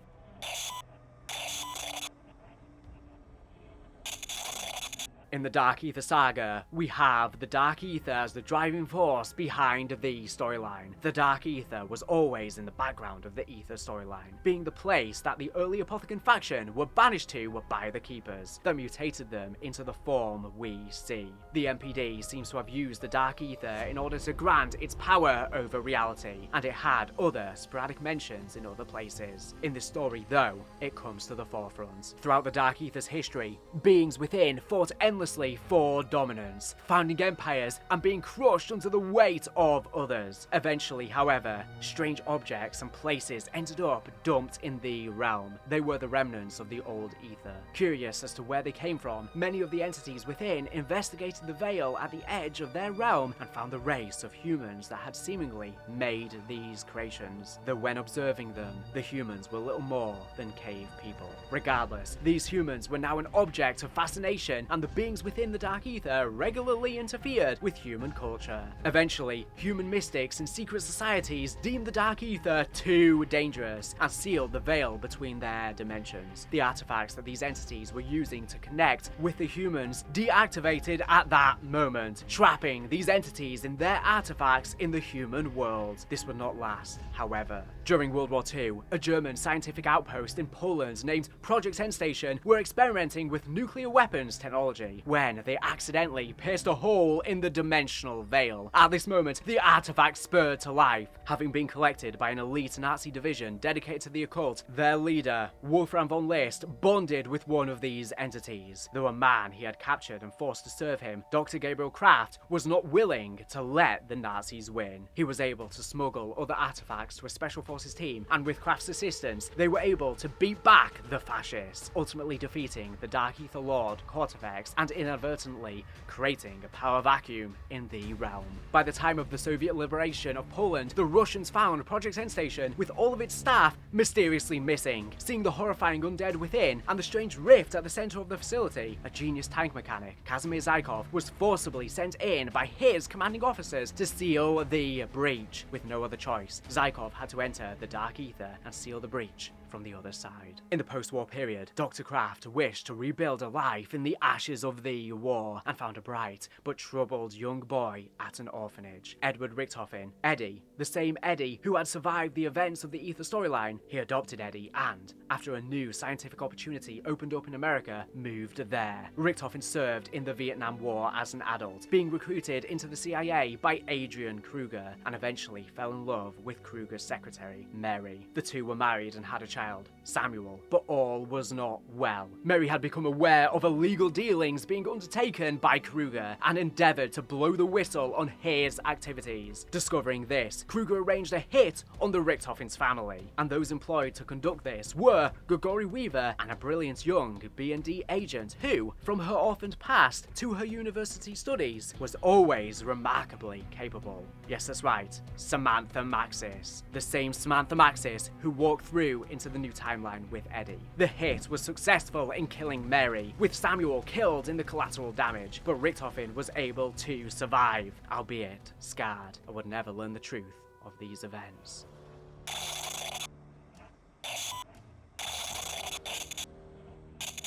In the Dark Aether saga, we have the Dark Aether as the driving force behind the storyline. The Dark Aether was always in the background of the Aether storyline, being the place that the early Apothecan faction were banished to by the Keepers, that mutated them into the form we see. The MPD seems to have used the Dark Aether in order to grant its power over reality, and it had other sporadic mentions in other places. In this story, though, it comes to the forefront. Throughout the Dark Aether's history, beings within fought endlessly for dominance, founding empires and being crushed under the weight of others. Eventually, however, strange objects and places ended up dumped in the realm. They were the remnants of the old Aether. Curious as to where they came from, many of the entities within investigated the veil at the edge of their realm and found the race of humans that had seemingly made these creations. Though when observing them, the humans were little more than cave people. Regardless, these humans were now an object of fascination, and the being beings within the Dark Aether regularly interfered with human culture. Eventually, human mystics and secret societies deemed the Dark Aether too dangerous and sealed the veil between their dimensions. The artifacts that these entities were using to connect with the humans deactivated at that moment, trapping these entities in their artifacts in the human world. This would not last, however. During World War II, a German scientific outpost in Poland named Project Endstation were experimenting with nuclear weapons technology when they accidentally pierced a hole in the dimensional veil. At this moment, the artifact spurred to life, having been collected by an elite Nazi division dedicated to the occult. Their leader, Wolfram von List, bonded with one of these entities. Though a man he had captured and forced to serve him, Dr. Gabriel Kraft, was not willing to let the Nazis win. He was able to smuggle other artifacts to a special forces team, and with Kraft's assistance, they were able to beat back the fascists, ultimately defeating the Dark Aether Lord, Cortifex, and inadvertently creating a power vacuum in the realm. By the time of the Soviet liberation of Poland, the Russians found Project Endstation with all of its staff mysteriously missing. Seeing the horrifying undead within and the strange rift at the center of the facility, a genius tank mechanic, Kazimir Zykov, was forcibly sent in by his commanding officers to seal the breach. With no other choice, Zykov had to enter the Dark Aether and seal the breach from the other side. In the post-war period, Dr. Kraft wished to rebuild a life in the ashes of the war and found a bright but troubled young boy at an orphanage. Edward Richthofen, Eddie, the same Eddie who had survived the events of the Aether storyline. He adopted Eddie and, after a new scientific opportunity opened up in America, moved there. Richthofen served in the Vietnam War as an adult, being recruited into the CIA by Adrian Kruger, and eventually fell in love with Kruger's secretary, Mary. The two were married and had a child, Samuel, but all was not well. Mary had become aware of illegal dealings being undertaken by Kruger and endeavored to blow the whistle on his activities. Discovering this, Kruger arranged a hit on the Richthofen's family, and those employed to conduct this were Gregory Weaver and a brilliant young B&D agent who, from her orphaned past to her university studies, was always remarkably capable. Yes, that's right, Samantha Maxis. The same Samantha Maxis who walked through into the new timeline with Eddie. The hit was successful in killing Mary, with Samuel killed in the collateral damage, but Richthofen was able to survive, albeit scarred, and would never learn the truth of these events.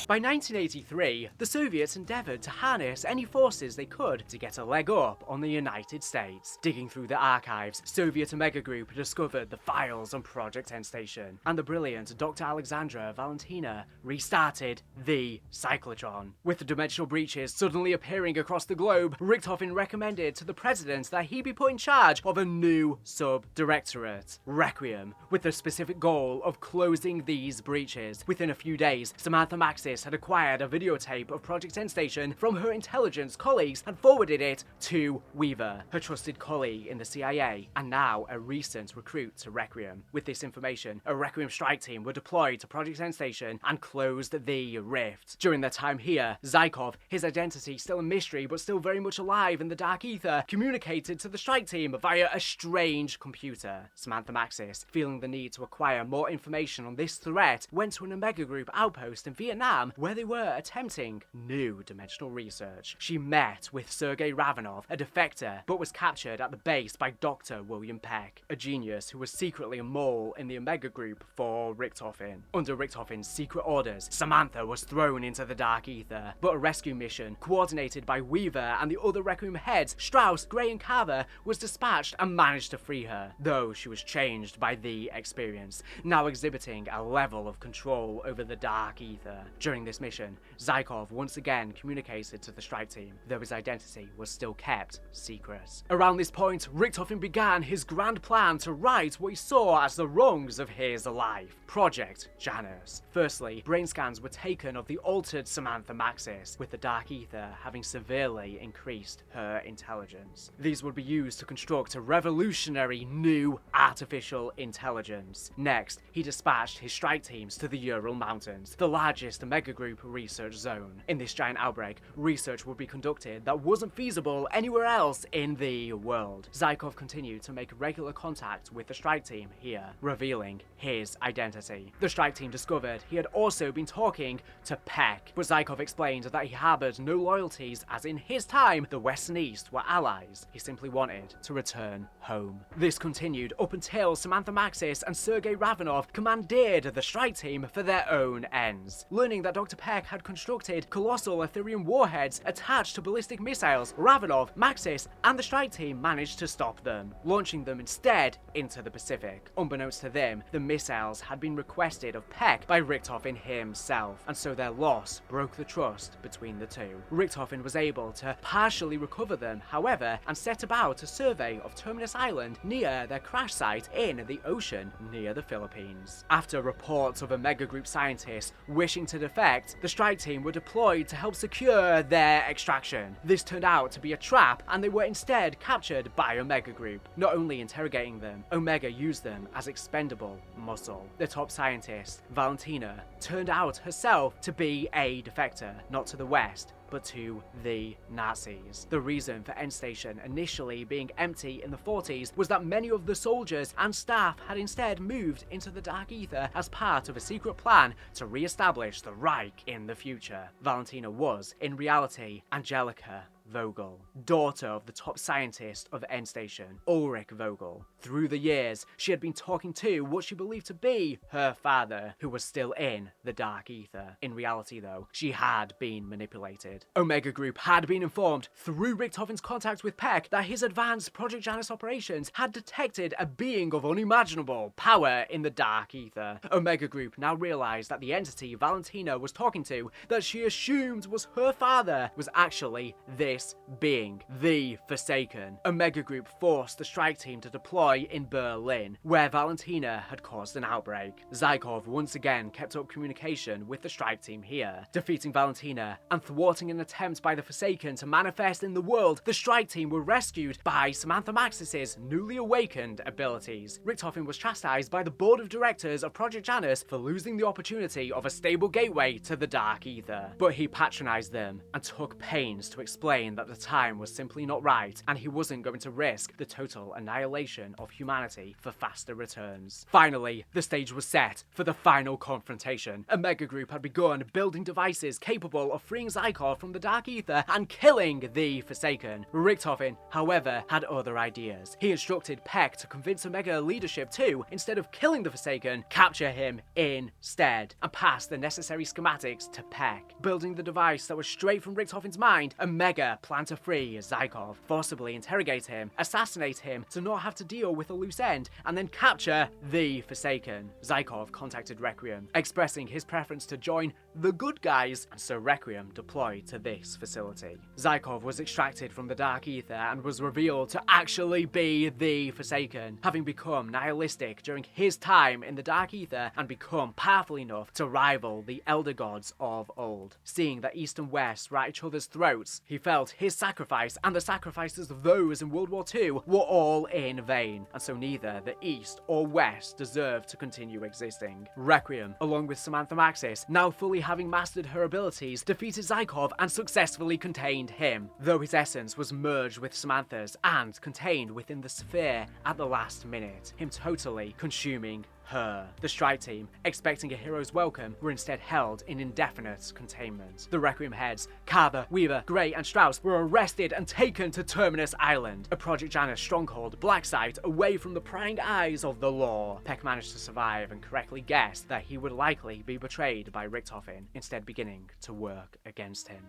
By 1983, the Soviets endeavored to harness any forces they could to get a leg up on the United States. Digging through the archives, Soviet Omega Group discovered the files on Project Endstation, and the brilliant Dr. Alexandra Valentina restarted the cyclotron. With the dimensional breaches suddenly appearing across the globe, Richthofen recommended to the president that he be put in charge of a new sub-directorate, Requiem, with the specific goal of closing these breaches. Within a few days, Samantha Maxis had acquired a videotape of Project Endstation from her intelligence colleagues and forwarded it to Weaver, her trusted colleague in the CIA, and now a recent recruit to Requiem. With this information, a Requiem strike team were deployed to Project Endstation and closed the rift. During their time here, Zykov, his identity still a mystery but still very much alive in the Dark Aether, communicated to the strike team via a strange computer. Samantha Maxis, feeling the need to acquire more information on this threat, went to an Omega Group outpost in Vietnam where they were attempting new dimensional research. She met with Sergei Ravenov, a defector, but was captured at the base by Dr. William Peck, a genius who was secretly a mole in the Omega Group for Richthofen. Under Richthofen's secret orders, Samantha was thrown into the Dark Aether, but a rescue mission, coordinated by Weaver and the other Requiem heads, Strauss, Gray and Carver, was dispatched and managed to free her, though she was changed by the experience, now exhibiting a level of control over the Dark Aether. During this mission, Zykov once again communicated to the strike team, though his identity was still kept secret. Around this point, Richthofen began his grand plan to right what he saw as the wrongs of his life. Project Janus. Firstly, brain scans were taken of the altered Samantha Maxis, with the Dark Aether having severely increased her intelligence. These would be used to construct a revolutionary new artificial intelligence. Next, he dispatched his strike teams to the Ural Mountains, the largest Omega Group research zone. In this giant outbreak, research would be conducted that wasn't feasible anywhere else in the world. Zykov continued to make regular contact with the strike team here, revealing his identity. The strike team discovered he had also been talking to Peck, but Zykov explained that he harbored no loyalties, as in his time, the West and East were allies. He simply wanted to return home. This continued up until Samantha Maxis and Sergei Ravenov commandeered the strike team for their own ends. Learning that Dr. Peck had constructed colossal Aetherium warheads attached to ballistic missiles, Ravenov, Maxis, and the strike team managed to stop them, launching them instead into the Pacific. Unbeknownst to them, the missiles had been requested of Peck by Richtofen himself, and so their loss broke the trust between the two. Richtofen was able to partially recover them, however, and set about a survey of Terminus Island near their crash site in the ocean near the Philippines. After reports of Omega Group scientists wishing to defect, the strike team were deployed to help secure their extraction. This turned out to be a trap, and they were instead captured by Omega Group. Not only interrogating them, Omega used them as expendable muscle. The top scientist, Valentina, turned out herself to be a defector, not to the West, but to the Nazis. The reason for End Station initially being empty in the 40s was that many of the soldiers and staff had instead moved into the Dark Aether as part of a secret plan to re-establish the Reich in the future. Valentina was, in reality, Angelica Vogel, daughter of the top scientist of End Station, Ulrich Vogel. Through the years, she had been talking to what she believed to be her father, who was still in the Dark Aether. In reality, though, she had been manipulated. Omega Group had been informed through Richtofen's contact with Peck that his advanced Project Janus operations had detected a being of unimaginable power in the Dark Aether. Omega Group now realized that the entity Valentina was talking to, that she assumed was her father, was actually this being, the Forsaken. Omega Group forced the strike team to deploy in Berlin, where Valentina had caused an outbreak. Zykov once again kept up communication with the strike team here, defeating Valentina and thwarting an attempt by the Forsaken to manifest in the world. The strike team were rescued by Samantha Maxis' newly awakened abilities. Richtofen was chastised by the board of directors of Project Janus for losing the opportunity of a stable gateway to the Dark Aether, but he patronized them and took pains to explain that the time was simply not right, and he wasn't going to risk the total annihilation of humanity for faster returns. Finally, the stage was set for the final confrontation. Omega Group had begun building devices capable of freeing Zykov from the Dark Aether and killing the Forsaken. Richtofen, however, had other ideas. He instructed Peck to convince Omega leadership to, instead of killing the Forsaken, capture him instead, and pass the necessary schematics to Peck. Building the device that was straight from Richtofen's mind, Omega planned to free Zykov, forcibly interrogate him, assassinate him to not have to deal with a loose end, and then capture the Forsaken. Zykov contacted Requiem, expressing his preference to join the good guys, and so Requiem deployed to this facility. Zykov was extracted from the Dark Aether and was revealed to actually be the Forsaken, having become nihilistic during his time in the Dark Aether and become powerful enough to rival the Elder Gods of old. Seeing that East and West were at each other's throats, he felt his sacrifice and the sacrifices of those in World War II were all in vain, and so neither the East or West deserved to continue existing. Requiem, along with Samantha Maxis, now fully having mastered her abilities, defeated Zykov and successfully contained him, though his essence was merged with Samantha's and contained within the sphere at the last minute, him totally consuming her. The strike team, expecting a hero's welcome, were instead held in indefinite containment. The Requiem heads, Carver, Weaver, Gray, and Strauss were arrested and taken to Terminus Island, a Project Janus stronghold black site away from the prying eyes of the law. Peck managed to survive and correctly guessed that he would likely be betrayed by Richtofen, instead beginning to work against him.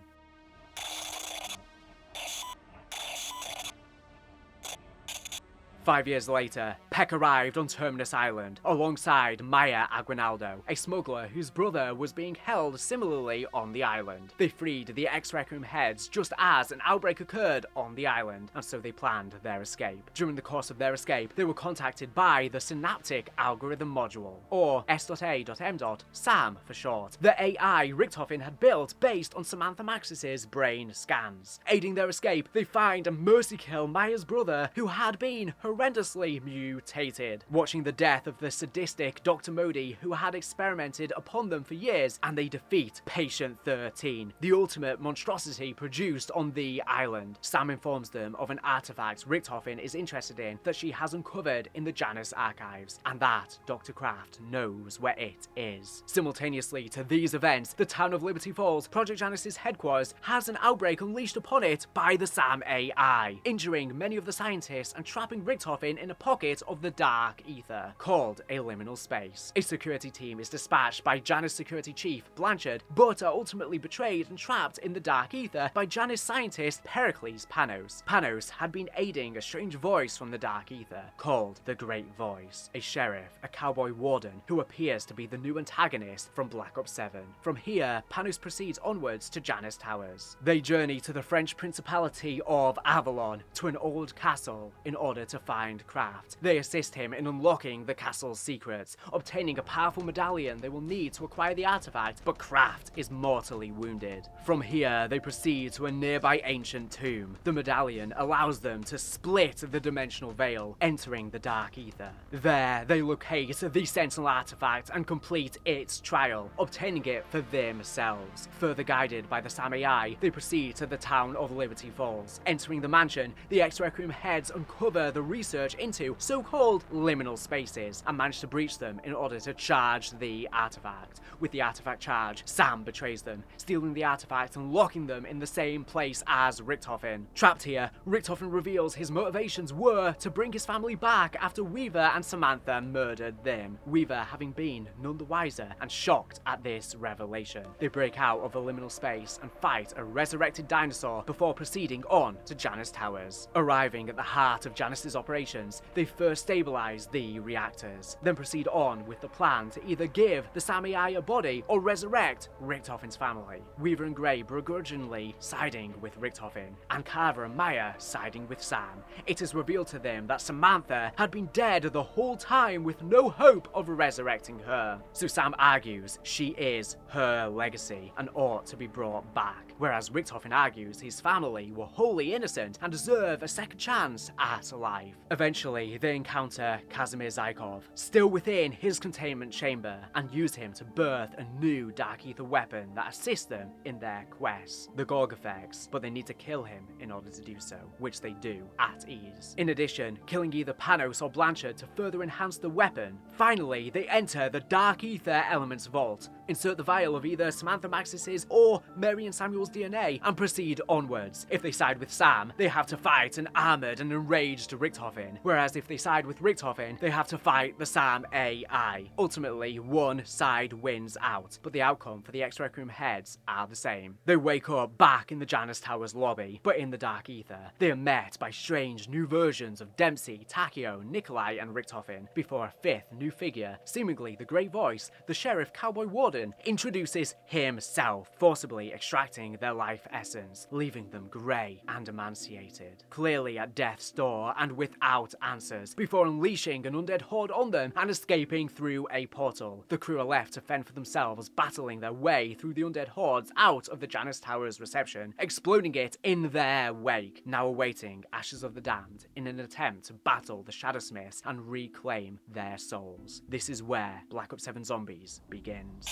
5 years later, Peck arrived on Terminus Island, alongside Maya Aguinaldo, a smuggler whose brother was being held similarly on the island. They freed the ex-Requiem heads just as an outbreak occurred on the island, and so they planned their escape. During the course of their escape, they were contacted by the Synaptic Algorithm Module, or S.A.M. for short, the AI Richtofen had built based on Samantha Maxis' brain scans. Aiding their escape, they find and mercy kill Maya's brother, who had been her horrendously mutated, watching the death of the sadistic Dr. Modi who had experimented upon them for years, and they defeat Patient 13, the ultimate monstrosity produced on the island. Sam informs them of an artifact Richtofen is interested in that she has uncovered in the Janus archives, and that Dr. Kraft knows where it is. Simultaneously to these events, the town of Liberty Falls, Project Janus's headquarters, has an outbreak unleashed upon it by the SAM AI, injuring many of the scientists and trapping Richtofen in a pocket of the dark ether, called a liminal space. A security team is dispatched by Janus security chief Blanchard, but are ultimately betrayed and trapped in the dark ether by Janus scientist Pericles Panos. Panos had been aiding a strange voice from the dark ether, called the Great Voice, a sheriff, a cowboy warden, who appears to be the new antagonist from Black Ops 7. From here, Panos proceeds onwards to Janus Towers. They journey to the French Principality of Avalon, to an old castle, in order to find Kraft. They assist him in unlocking the castle's secrets, obtaining a powerful medallion they will need to acquire the artifact, but Kraft is mortally wounded. From here, they proceed to a nearby ancient tomb. The medallion allows them to split the dimensional veil, entering the dark ether. There, they locate the Sentinel artifact and complete its trial, obtaining it for themselves. Further guided by the SAM AI, they proceed to the town of Liberty Falls. Entering the mansion, the Ex-Requiem heads uncover the research into so-called liminal spaces and manage to breach them in order to charge the artifact. With the artifact charge, Sam betrays them, stealing the artifact and locking them in the same place as Richtofen. Trapped here, Richtofen reveals his motivations were to bring his family back after Weaver and Samantha murdered them, Weaver having been none the wiser and shocked at this revelation. They break out of a liminal space and fight a resurrected dinosaur before proceeding on to Janus Towers. Arriving at the heart of Janus's operations, they first stabilize the reactors, then proceed on with the plan to either give the SAM AI a body or resurrect Richtofen's family. Weaver and Gray begrudgingly siding with Richtofen, and Carver and Maya siding with Sam. It is revealed to them that Samantha had been dead the whole time with no hope of resurrecting her. So Sam argues she is her legacy and ought to be brought back, whereas Richtofen argues his family were wholly innocent and deserve a second chance at life. Eventually, they encounter Kazimir Zykov, still within his containment chamber, and use him to birth a new Dark Ether weapon that assists them in their quest, the Gorg effects, but they need to kill him in order to do so, which they do at ease. In addition, killing either Panos or Blanchard to further enhance the weapon. Finally, they enter the Dark Ether Elements Vault, insert the vial of either Samantha Maxis's or Mary and Samuel's DNA, and proceed onwards. If they side with Sam, they have to fight an armored and enraged Richtofen, whereas if they side with Richtofen, they have to fight the SAM AI. Ultimately, one side wins out, but the outcome for the Ex-Requiem heads are the same. They wake up back in the Janus Towers lobby, but in the Dark Ether. They are met by strange new versions of Dempsey, Takio, Nikolai, and Richtofen, before a fifth new figure, seemingly the Great Voice, the Sheriff Cowboy Warden, introduces himself, forcibly extracting their life essence, leaving them grey and emaciated. Clearly at death's door and without answers, before unleashing an undead horde on them and escaping through a portal. The crew are left to fend for themselves, battling their way through the undead hordes out of the Janus Towers reception, exploding it in their wake, now awaiting Ashes of the Damned in an attempt to battle the Shadowsmiths and reclaim their souls. This is where Black Ops 7 Zombies begins.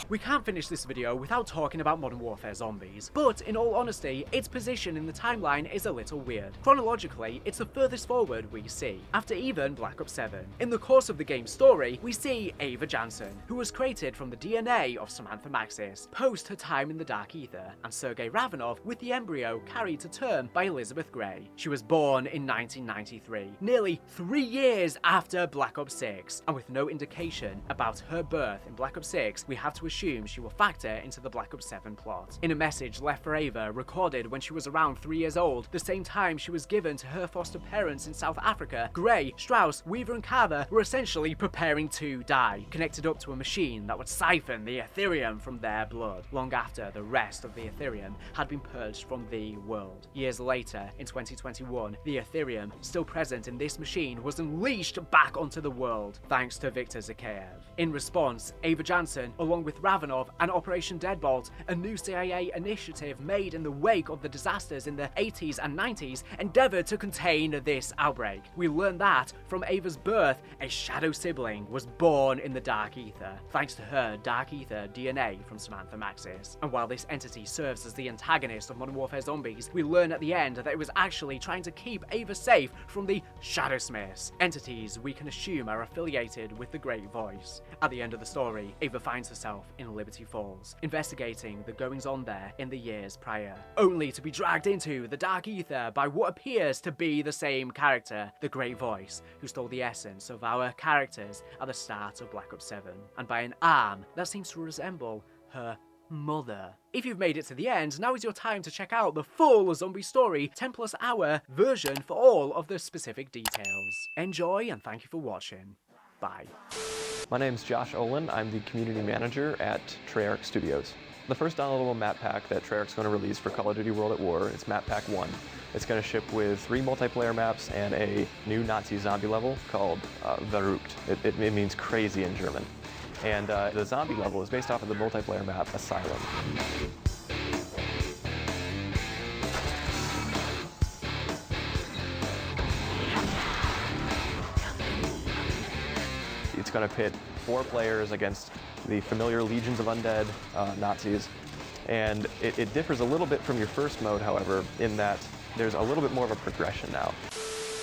We can't finish this video without talking about Modern Warfare Zombies, but in all honesty, its position in the timeline is a little weird. Chronologically, it's the furthest forward we see, after even Black Ops 7. In the course of the game's story, we see Ava Jansen, who was created from the DNA of Samantha Maxis, post her time in the Dark Ether, and Sergei Ravenov with the embryo carried to term by Elizabeth Gray. She was born in 1993, nearly 3 years after Black Ops 6, and with no indication about her birth in Black Ops 6, we have to assume she will factor into the Black Ops 7 plot. In a message left for Ava, recorded when she was around 3 years old, the same time she was given to her foster parents in South Africa, Gray, Strauss, Weaver and Carver were essentially preparing to die, connected up to a machine that would siphon the Ethereum from their blood, long after the rest of the Ethereum had been purged from the world. Years later, in 2021, the Ethereum, still present in this machine, was unleashed back onto the world, thanks to Viktor Zakhaev. In response, Ava Jansen, along with Ravenov and Operation Deadbolt, a new CIA initiative made in the wake of the disasters in the 80s and 90s, endeavored to contain this outbreak. We learn that from Ava's birth, a shadow sibling was born in the Dark Aether, thanks to her Dark Aether DNA from Samantha Maxis. And while this entity serves as the antagonist of Modern Warfare Zombies, we learn at the end that it was actually trying to keep Ava safe from the Shadowsmiths, entities we can assume are affiliated with the Great Voice. At the end of the story, Ava finds herself in Liberty Falls, investigating the goings-on there in the years prior, only to be dragged into the Dark Aether by what appears to be the same character, the Great Voice, who stole the essence of our characters at the start of Black Ops 7, and by an arm that seems to resemble her mother. If you've made it to the end, now is your time to check out the full Zombie Story 10+ hour version for all of the specific details. Enjoy and thank you for watching. Bye. My name's Josh Olin. I'm the community manager at Treyarch Studios. The first downloadable map pack that Treyarch's going to release for Call of Duty World at War is Map Pack 1. It's going to ship with 3 multiplayer maps and a new Nazi zombie level called Verrückt. It means crazy in German. And the zombie level is based off of the multiplayer map Asylum. It's going to pit 4 players against the familiar legions of undead Nazis. And it differs a little bit from your first mode, however, in that there's a little bit more of a progression now.